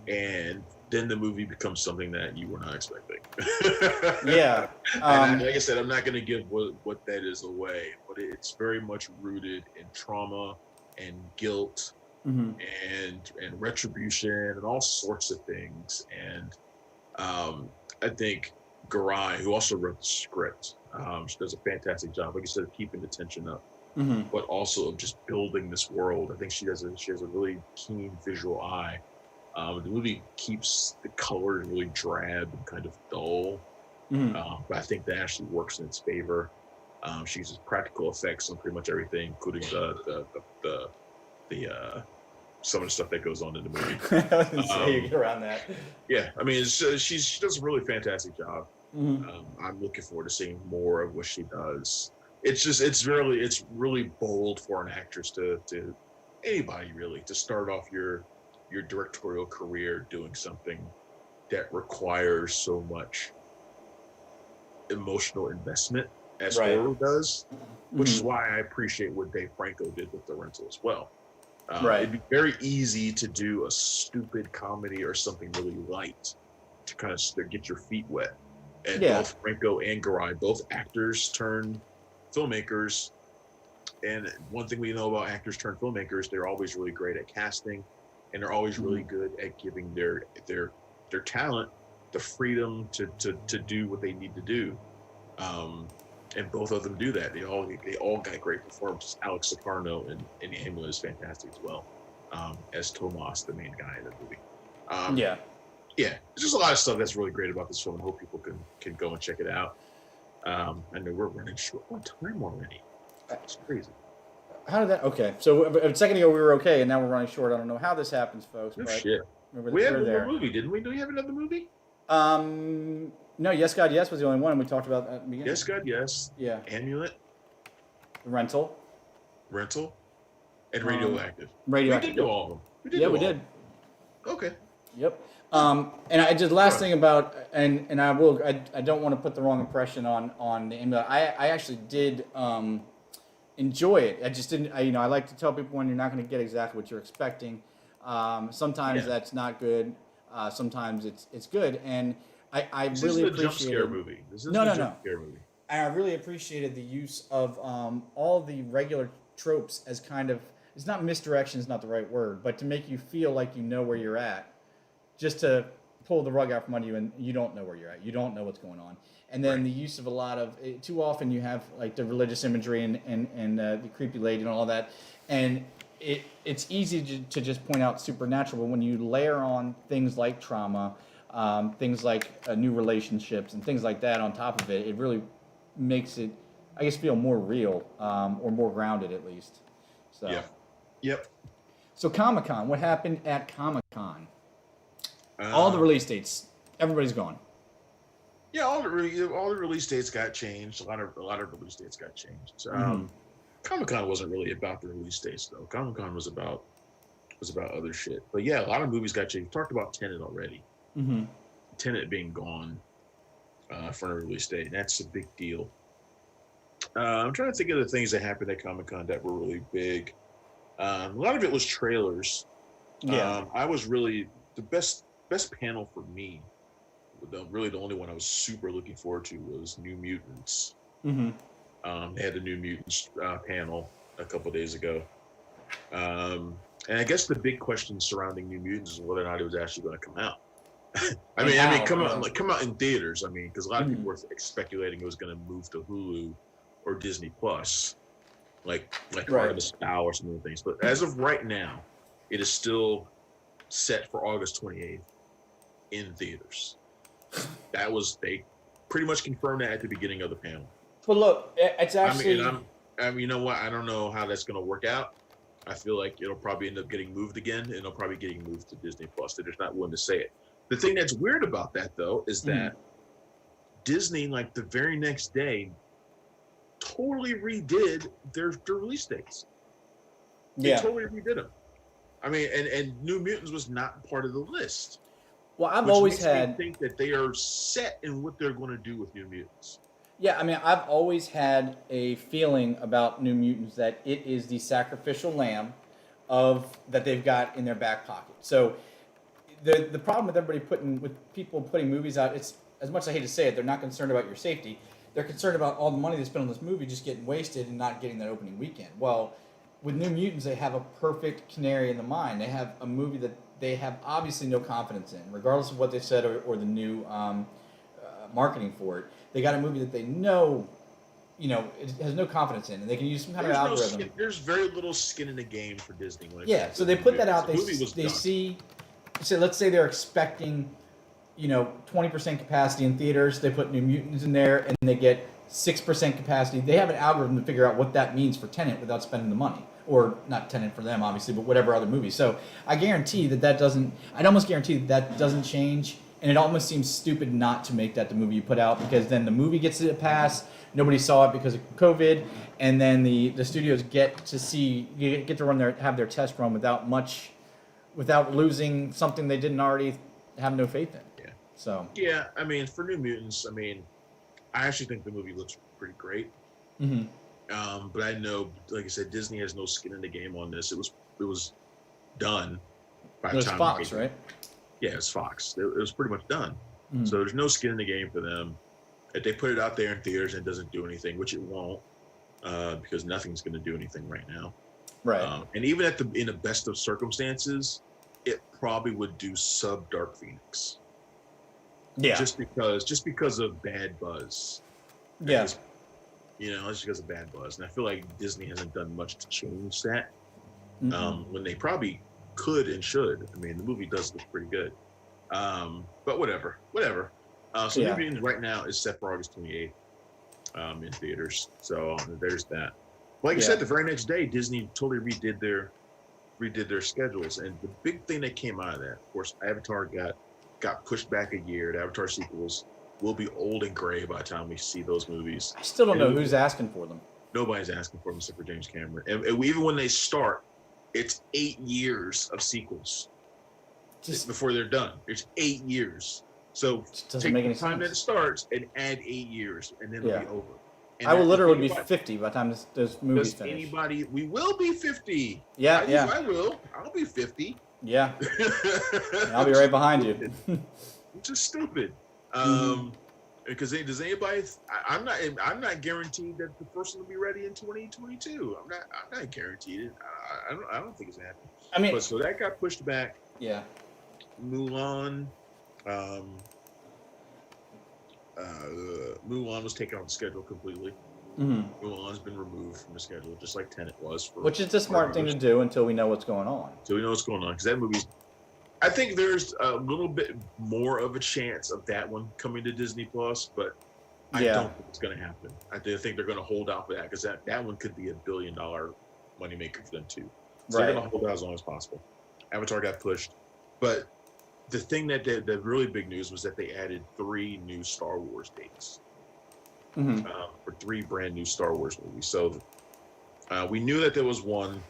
and then the movie becomes something that you were not expecting. Yeah. And like I said, I'm not going to give what that is away, but it's very much rooted in trauma and guilt. Mm-hmm. and retribution and all sorts of things, and I think Garai, who also wrote the script. She does a fantastic job, like you said, of keeping the tension up, Mm-hmm. but also of just building this world. I think she has a really keen visual eye. The movie keeps the colors really drab and kind of dull, Mm-hmm. but I think that actually works in its favor. She uses practical effects on pretty much everything, including the some of the stuff that goes on in the movie. I was gonna say you Um, get around that. yeah, I mean, she does a really fantastic job. Mm-hmm. I'm looking forward to seeing more of what she does. It's really bold for an actress to anybody really to start off your directorial career doing something that requires so much emotional investment as Right. horror does, which is Mm-hmm. why I appreciate what Dave Franco did with The Rental as well. Right. It'd be very easy to do a stupid comedy or something really light to kind of get your feet wet. And Yeah. both Franco and Garai, both actors turned filmmakers. And one thing we know about actors turned filmmakers, they're always really great at casting, and they're always really good at giving their talent the freedom to do what they need to do. And both of them do that. They all got great performances. Alex Socarno and Amulet is fantastic as well, as Tomas, the main guy in the movie. Yeah. Yeah, there's just a lot of stuff that's really great about this film. I hope people can go and check it out. I know we're running short on time already. It's crazy. How did that? Okay, so a second ago we were okay, and now we're running short. I don't know how this happens, folks. No but shit. We're, We had we're one there. more movie, didn't we? Do we have another movie? No, Yes God Yes was the only one we talked about at the beginning. Yes, God, yes. Yeah. Amulet, Rental. Rental, and Radioactive. Radioactive. We did do all of them. We did. Okay. Yep. And I just last thing about and I don't want to put the wrong impression on the Amulet. I actually did enjoy it. I just didn't. I like to tell people when you're not going to get exactly what you're expecting. Sometimes that's not good. Sometimes it's good, and I This really isn't a jump appreciated. scare movie. This isn't No, a no, jump no. scare movie. And I really appreciated the use of all the regular tropes as kind of it's not misdirection is not the right word, but to make you feel like you know where you're at, just to pull the rug out from under you and you don't know where you're at, you don't know what's going on, and then the use of a lot of too often you have like the religious imagery and the creepy lady and all that, and it's easy to just point out supernatural, but when you layer on things like trauma, things like new relationships and things like that on top of it, it really makes it, I guess, feel more real or more grounded at least. So, Yep. So Comic-Con, what happened at Comic-Con? All the release dates, everybody's gone. Yeah, all the release dates got changed. A lot of release dates got changed. Comic-Con wasn't really about the release dates though. Comic-Con was about other shit. But yeah, a lot of movies got changed. We talked about Tenet already. Mm-hmm. Tenet being gone for a release date. That's a big deal. I'm trying to think of the things that happened at Comic-Con that were really big. A lot of it was trailers. Yeah. I was really the best panel for me. Really, the only one I was super looking forward to was New Mutants. Mm-hmm. They had the New Mutants panel a couple days ago. And I guess the big question surrounding New Mutants is whether or not it was actually going to come out. I mean, come out in theaters. I mean, because a lot of people were speculating it was going to move to Hulu or Disney Plus, like Artemis Fowl or some of the things. But as of right now, it is still set for August 28th in theaters. They pretty much confirmed that at the beginning of the panel. But look, it's actually. I mean, you know what? I don't know how that's going to work out. I feel like it'll probably end up getting moved again, and it'll probably getting moved to Disney Plus. They're just not willing to say it. The thing that's weird about that, though, is that Disney, like the very next day, totally redid their release dates. They totally redid them. I mean, and New Mutants was not part of the list. Well, I've always had me think that they are set in what they're going to do with New Mutants. Yeah, I mean, I've always had a feeling about New Mutants that it is the sacrificial lamb that they've got in their back pocket. So the problem with people putting movies out, it's as much as I hate to say it, they're not concerned about your safety. They're concerned about all the money they spend on this movie just getting wasted and not getting that opening weekend. Well, with New Mutants, they have a perfect canary in the mine. They have a movie that they have obviously no confidence in, regardless of what they said or the new marketing for it. They got a movie that they know, it has no confidence in, and they can use some kind of algorithm. There's very little skin in the game for Disney when it Yeah, comes so to they the put that movies. out. The movie was They done. see. So let's say they're expecting, 20% capacity in theaters. They put New Mutants in there, and they get 6% capacity. They have an algorithm to figure out what that means for Tenet without spending the money, or not Tenet for them, obviously, but whatever other movie. So I guarantee that doesn't. I'd almost guarantee that doesn't change, and it almost seems stupid not to make that the movie you put out, because then the movie gets a pass. Nobody saw it because of COVID, and then the studios get to have their test run without losing something they didn't already have no faith in. Yeah. So. Yeah, I mean, for New Mutants, I actually think the movie looks pretty great. Mm-hmm. But I know, like I said, Disney has no skin in the game on this. It was done by It was time. Fox, right? Yeah, it's Fox. It was pretty much done. Mm-hmm. So there's no skin in the game for them. If they put it out there in theaters and it doesn't do anything, which it won't, because nothing's going to do anything right now. Right. And even in the best of circumstances, it probably would do sub Dark Phoenix. Yeah. Just because of bad buzz. Yeah. It's because of bad buzz, and I feel like Disney hasn't done much to change that. When they probably could and should. I mean, the movie does look pretty good. But whatever. So New Mutants right now is set for August 28th in theaters. So there's that. Like I said, the very next day, Disney totally redid their schedules, and the big thing that came out of that, of course, Avatar got pushed back a year. The Avatar sequels will be old and gray by the time we see those movies. I still don't know who's asking for them. Nobody's asking for them except for James Cameron. And even when they start, it's 8 years of sequels before they're done. It's 8 years. So take the time that it starts and add 8 years, and then it'll be over. And I will literally be 50 by the time this movie's finished. We will be 50. Yeah, I will. I'll be 50. Yeah. I'll be right behind you. Which is stupid. Because does anybody? I'm not guaranteed that the person will be ready in 2022. I'm not guaranteed it. I don't think it's happening. So that got pushed back. Yeah. Mulan. Mulan was taken off the schedule completely. Mm-hmm. Mulan's been removed from the schedule, just like Tenet was. Which is the smart thing to do until we know what's going on. Because that movie's. I think there's a little bit more of a chance of that one coming to Disney Plus, but I don't think it's going to happen. I think they're going to hold out for that, because that one could be $1 billion moneymaker for them too. So they're going to hold out as long as possible. Avatar got pushed, but the thing the really big news was that they added 3 new Star Wars dates for 3 brand new Star Wars movies. So we knew that there was one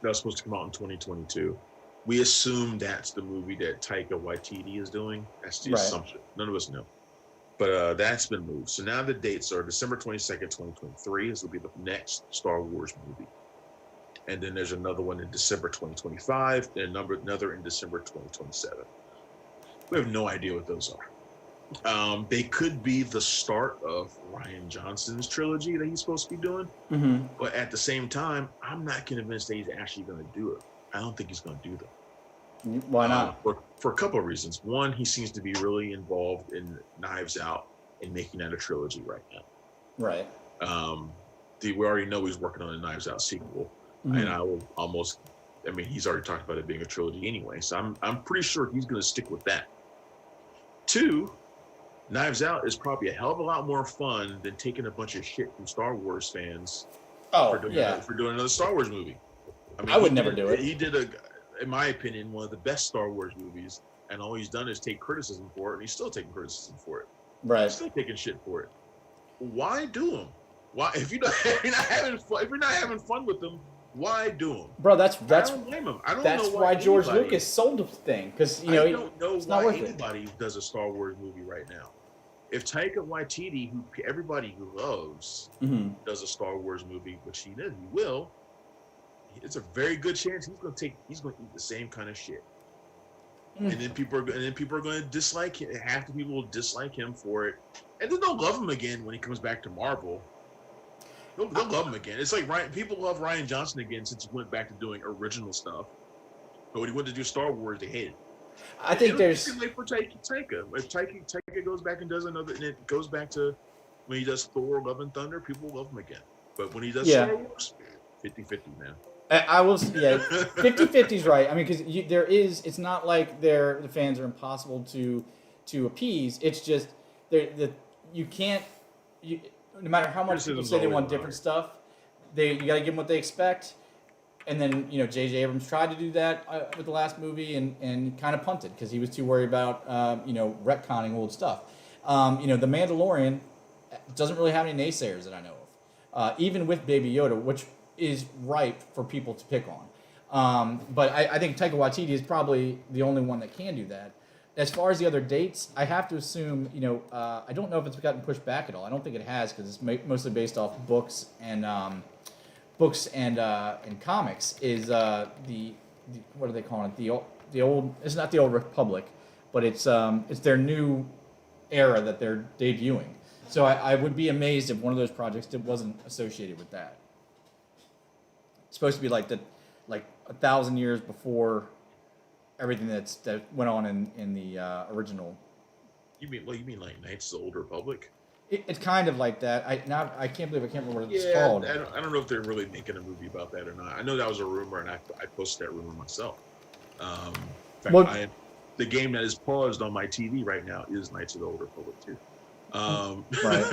that was supposed to come out in 2022. We assume that's the movie that Taika Waititi is doing. That's the assumption. None of us know. But that's been moved. So now the dates are December 22nd, 2023. This will be the next Star Wars movie. And then there's another one in December 2025, and another in December 2027. We have no idea what those are. They could be the start of Rian Johnson's trilogy that he's supposed to be doing. Mm-hmm. But at the same time, I'm not convinced that he's actually going to do it. I don't think he's going to do that. Why not? For a couple of reasons. One, he seems to be really involved in Knives Out and making that a trilogy right now. Right. We already know he's working on a Knives Out sequel, and I will almost. I mean, he's already talked about it being a trilogy anyway, so I'm pretty sure he's going to stick with that. 2, Knives Out is probably a hell of a lot more fun than taking a bunch of shit from Star Wars fans for doing another Star Wars movie. I would never do it. He did in my opinion, one of the best Star Wars movies, and all he's done is take criticism for it, and he's still taking criticism for it. Right. He's still taking shit for it. Why do them? Why if you're not having fun with them, why do them? Bro, that's I don't blame him. I don't that's know why George Lucas sold the thing, because I don't know why anybody does a Star Wars movie right now. If Taika Waititi, who everybody loves, does a Star Wars movie, which he will. It's a very good chance he's going to eat the same kind of shit, and then people are going to dislike him. Half the people will dislike him for it, and then they'll love him again when he comes back to Marvel. They'll love him again. It's like people love Rian Johnson again since he went back to doing original stuff, but when he went to do Star Wars, they hate it. I think It'll be there's too late for Taika. If Taika goes back and does another, and it goes back to when he does Thor: Love and Thunder, people will love him again. But when he does yeah. Star Wars, 50-50, man. I will, yeah, 50-50 is right. I mean, because there is, it's not like the fans are impossible to appease. It's just the you can't, you, no matter how much people Criticism's say they always want allowed. different stuff, you got to give them what they expect. And then J.J. Abrams tried to do that with the last movie and kind of punted because he was too worried about retconning old stuff. The Mandalorian doesn't really have any naysayers that I know of, even with Baby Yoda, which is ripe for people to pick on. But I think Taika Waititi is probably the only one that can do that. As far as the other dates, I have to assume, I don't know if it's gotten pushed back at all. I don't think it has because it's mostly based off books and comics. Is the what do they call it? The old. It's not the Old Republic, but it's their new era that they're debuting. So I would be amazed if one of those projects wasn't associated with that. It's supposed to be like 1,000 years before everything that went on in the original. You mean like Knights of the Old Republic? It's kind of like that. I can't believe I can't remember what it's Yeah, called. I don't know if they're really making a movie about that or not. I know that was a rumor, and I posted that rumor myself. In fact, the game that is paused on my TV right now is Knights of the Old Republic 2. Right.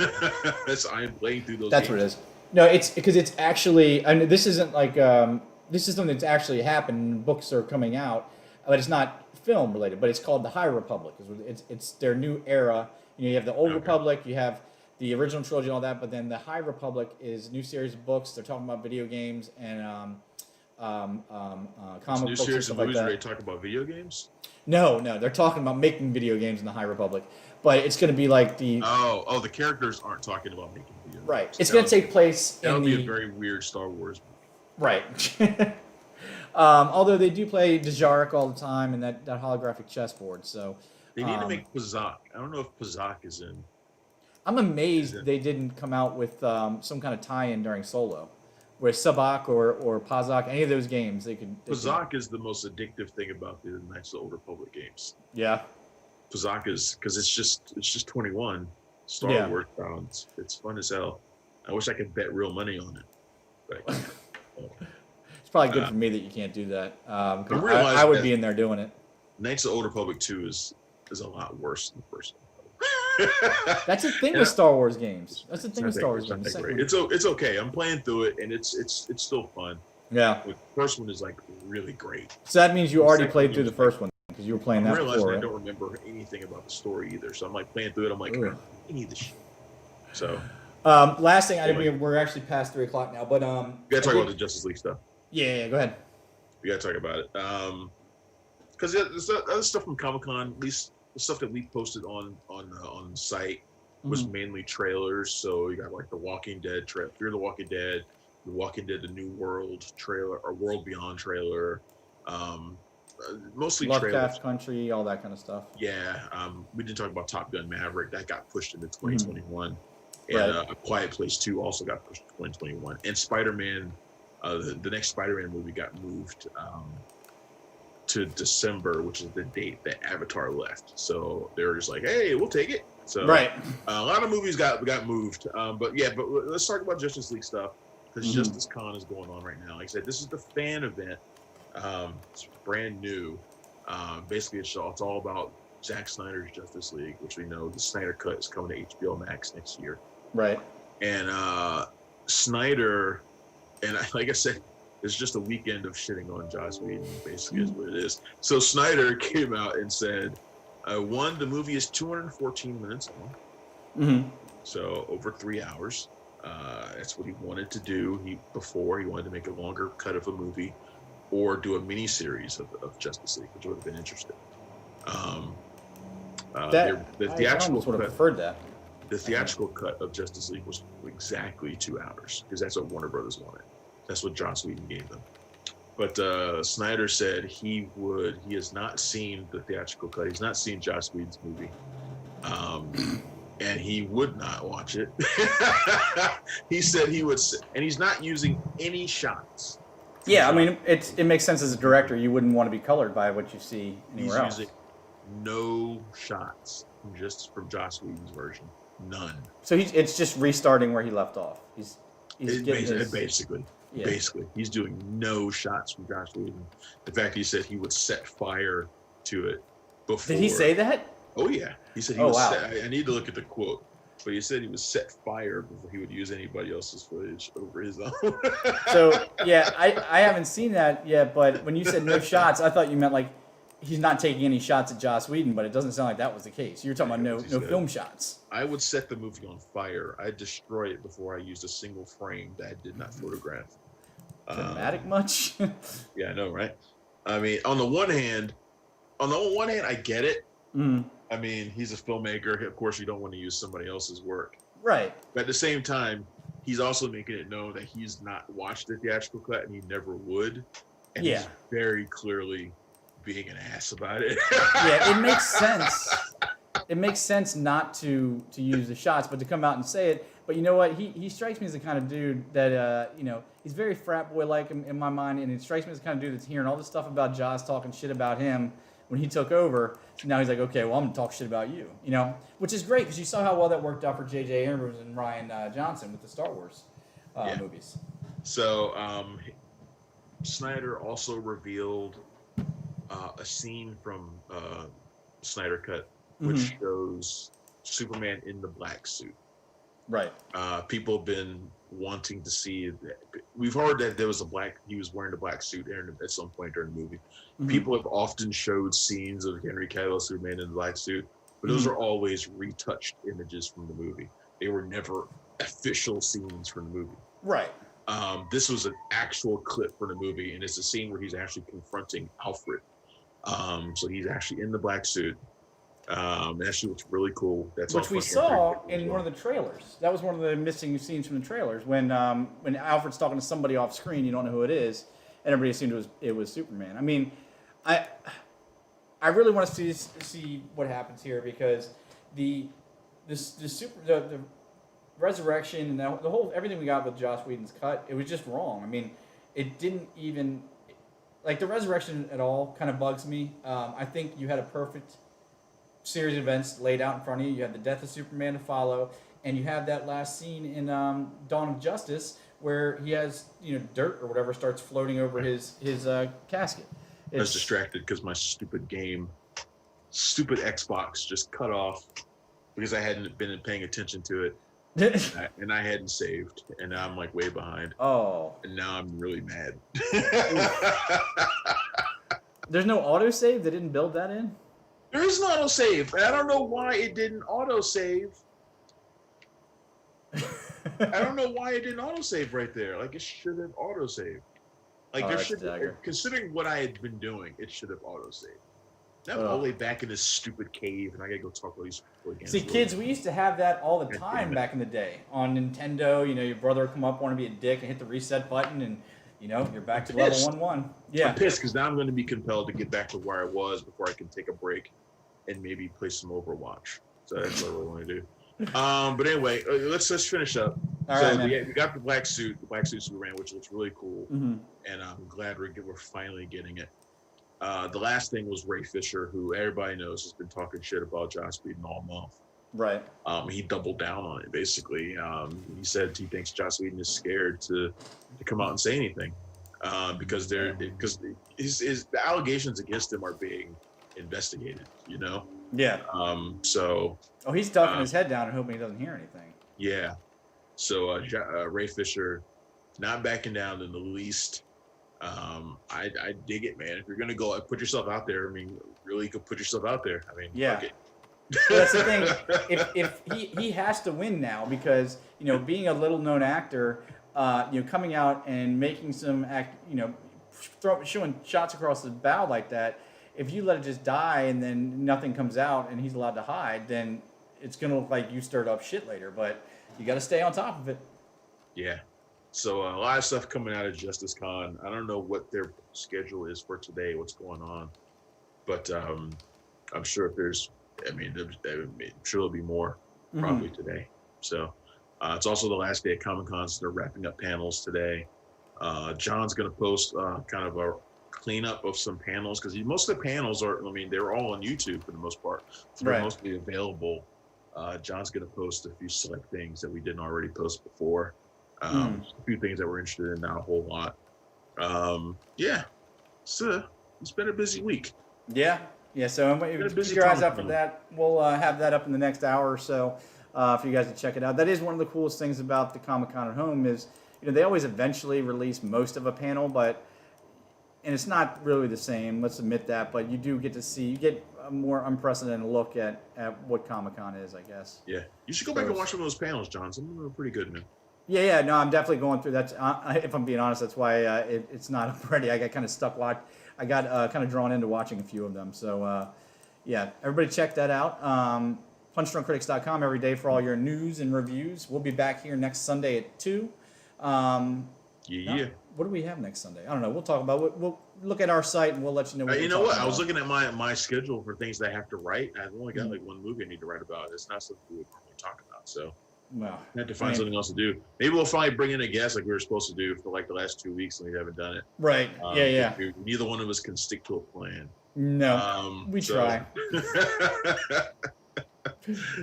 So I am playing through those. That's games. what it is. No, it's because it's actually. I mean, this isn't like this is something that's actually happened. Books are coming out, but it's not film related. But it's called the High Republic. It's their new era. You have the Old Republic. You have the original trilogy and all that. But then the High Republic is a new series of books. They're talking about video games and comic new books and series stuff of like movies where that. they talk about video games. No, they're talking about making video games in the High Republic. But it's going to be like the the characters aren't talking about making video games. right. It's going to take place That'll in be the a very weird Star Wars movie. right. Although they do play Djarik all the time and that holographic chessboard, so They need to make Pazak. I don't know if Pazak is in. I'm amazed they didn't come out with some kind of tie-in during Solo, where Sabak or Pazak, any of those games, they could. Pazak is the most addictive thing about the Knights of the Old Republic games. Yeah. Pazak is because it's just 21 Star Wars pounds. It's fun as hell. I wish I could bet real money on it. But, it's probably good for me that you can't do that. Because I I would be in there doing it. Knights of the Old Republic 2 is a lot worse than the first one. That's the thing with Star Wars games. That's the thing with Star Wars games. It's okay. I'm playing through it, and it's still fun. Yeah. The first one is like really great. So that means you already played through the first one because you were playing that before. I don't remember anything about the story either. So I'm like playing through it. I'm like, I need this shit. So. Last thing, we're actually past 3:00 now, but we gotta talk about the Justice League stuff. Yeah, go ahead. We gotta talk about it. Because there's other stuff from Comic-Con, at least the stuff that we posted on the site was mainly trailers. So you got like the Walking Dead trailer, Fear the Walking Dead, the Walking Dead: The New World trailer, or World Beyond trailer. Mostly Lovecraft trailers. Country, all that kind of stuff. Yeah, we didn't talk about Top Gun Maverick. That got pushed into 2021. Right. And A Quiet Place 2 also got pushed to 2021. And Spider-Man, the next Spider-Man movie got moved to December, which is the date that Avatar left. So they were just like, hey, we'll take it. So right. A lot of movies got moved. But let's talk about Justice League stuff, because Justice Con is going on right now. Like I said, this is the fan event. It's brand new. Basically, it's all about Zack Snyder's Justice League, which we know the Snyder Cut is coming to HBO Max next year. Right. And Snyder, and like I said, it's just a weekend of shitting on Joss Whedon, basically is what it is. So Snyder came out and said, one, the movie is 214 minutes long. So over 3 hours. That's what he wanted to do. He wanted to make a longer cut of a movie or do a mini series of Justice League, which would have been interesting. The theatrical cut, preferred that. The theatrical cut of Justice League was exactly 2 hours, because that's what Warner Brothers wanted. That's what Joss Whedon gave them. But Snyder said he has not seen the theatrical cut. He's not seen Joss Whedon's movie. And he would not watch it. He said he would, and he's not using any shots Yeah, I mean, it makes sense as a director. You wouldn't want to be colored by what you see anywhere else. Using no shots from Joss Whedon's version, none. So it's just restarting where he left off. He's getting his Basically, yeah. basically, he's doing no shots from Joss Whedon. In fact, he said he would set fire to it before. Did he say that? Oh yeah, he said he Oh was. wow. I need to look at the quote, but he said he would set fire before he would use anybody else's footage over his own. So yeah, I haven't seen that yet. But when you said no shots, I thought you meant like he's not taking any shots at Joss Whedon, but it doesn't sound like that was the case. You're talking about no film shots. I would set the movie on fire. I'd destroy it before I used a single frame that I did not photograph. Dramatic much? Yeah, I know, right? I mean, on the one hand, I get it. I mean, he's a filmmaker. Of course, you don't want to use somebody else's work. Right. But at the same time, he's also making it known that he's not watched the theatrical cut and he never would. And he's very clearly being an ass about it. Yeah, it makes sense. It makes sense not to use the shots, but to come out and say it. But you know what? He strikes me as the kind of dude that, he's very frat boy-like in my mind, and it strikes me as the kind of dude that's hearing all this stuff about Joss talking shit about him when he took over. So now he's like, okay, well, I'm going to talk shit about you, which is great because you saw how well that worked out for J.J. Abrams and Rian Johnson with the Star Wars movies. So Snyder also revealed a scene from Snyder Cut, which shows Superman in the black suit. Right. People have been wanting to see that. We've heard that he was wearing a black suit at some point during the movie. People have often showed scenes of Henry Cavill Superman in the black suit, but those are always retouched images from the movie. They were never official scenes from the movie. Right. This was an actual clip from the movie, and it's a scene where he's actually confronting Alfred. So he's actually in the black suit. Actually looks really cool. Which we saw in one of the trailers. That was one of the missing scenes from the trailers when Alfred's talking to somebody off screen, you don't know who it is, and everybody assumed it was Superman. I mean, I really want to see what happens here because the resurrection and the whole everything we got with Joss Whedon's cut, it was just wrong. I mean, it didn't even like the resurrection at all kind of bugs me. I think you had a perfect series of events laid out in front of you. You have the death of Superman to follow, and you have that last scene in Dawn of Justice where he has dirt or whatever starts floating over his casket. I was distracted because my stupid Xbox just cut off because I hadn't been paying attention to it. And I hadn't saved, and now I'm like way behind. Oh. And now I'm really mad. There's no autosave? They didn't build that in? There is an autosave, and I don't know why it didn't autosave. I don't know why it didn't autosave right there. Like, it should have autosaved. Like, there should have, considering what I had been doing, it should have autosaved. Now I'm all the way back in this stupid cave, and I gotta go talk to these people again. See, kids, we used to have that all the time back in the day. On Nintendo, your brother would come up, want to be a dick, and hit the reset button, and, you're back to level 1-1. Yeah. I'm pissed, because now I'm going to be compelled to get back to where I was before I can take a break and maybe play some Overwatch. So that's what I really want to do. But anyway, let's finish up. All right, we got the black suit Superman, which looks really cool, and I'm glad we're finally getting it. The last thing was Ray Fisher, who everybody knows has been talking shit about Joss Whedon all month. Right. He doubled down on it, basically. He said he thinks Joss Whedon is scared to come out and say anything because the allegations against him are being investigated, Yeah. So. Oh, he's ducking his head down and hoping he doesn't hear anything. Yeah. So Ray Fisher, not backing down in the least. I dig it, man. If you're gonna go put yourself out there, I mean, really go put yourself out there. I mean, yeah. Fuck it. Well, that's the thing. If he has to win now because being a little known actor, coming out and making some showing shots across the bow like that. If you let it just die and then nothing comes out and he's allowed to hide, then it's gonna look like you stirred up shit later. But you got to stay on top of it. Yeah. So a lot of stuff coming out of Justice Con. I don't know what their schedule is for today, what's going on, but I'm sure if there's, I'm sure there'll be more probably today. So it's also the last day of Comic-Con, so they're wrapping up panels today. John's going to post kind of a cleanup of some panels because most of the panels are, I mean, they're all on YouTube for the most part. So they're Right. mostly available. John's going to post a few select things that we didn't already post before. A few things that we're interested in, not a whole lot. Yeah, so it's been a busy week. Yeah. So keep your eyes out for that. We'll have that up in the next hour or so for you guys to check it out. That is one of the coolest things about the Comic-Con at home is, they always eventually release most of a panel, and it's not really the same, let's admit that, but you do get to see, you get a more unprecedented look at what Comic-Con is, I guess. Yeah, you should go back and watch some of those panels, John. Some of them are pretty good, man. Yeah, no, I'm definitely going through that. If I'm being honest, that's why it's not up ready. I got kind of stuck. I got kind of drawn into watching a few of them. So, yeah, everybody check that out. PunchdrunkCritics.com every day for all your news and reviews. We'll be back here next Sunday at 2. Yeah. What do we have next Sunday? I don't know. We'll talk about it. We'll look at our site and we'll let you know. You know what? I was looking at my schedule for things that I have to write. I've only got like one movie I need to write about. It's not something we would normally talk about. So. Well, I have to find something else to do. Maybe we'll finally bring in a guest like we were supposed to do for like the last 2 weeks and we haven't done it. Right. Yeah. Neither one of us can stick to a plan. No. We try.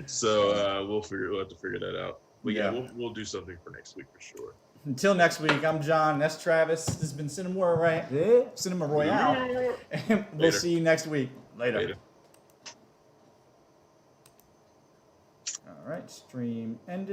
So we'll have to figure that out. But yeah, we'll do something for next week for sure. Until next week, I'm John. That's Travis. This has been Cinema Royale. And we'll see you next week. Later. All right, stream ended.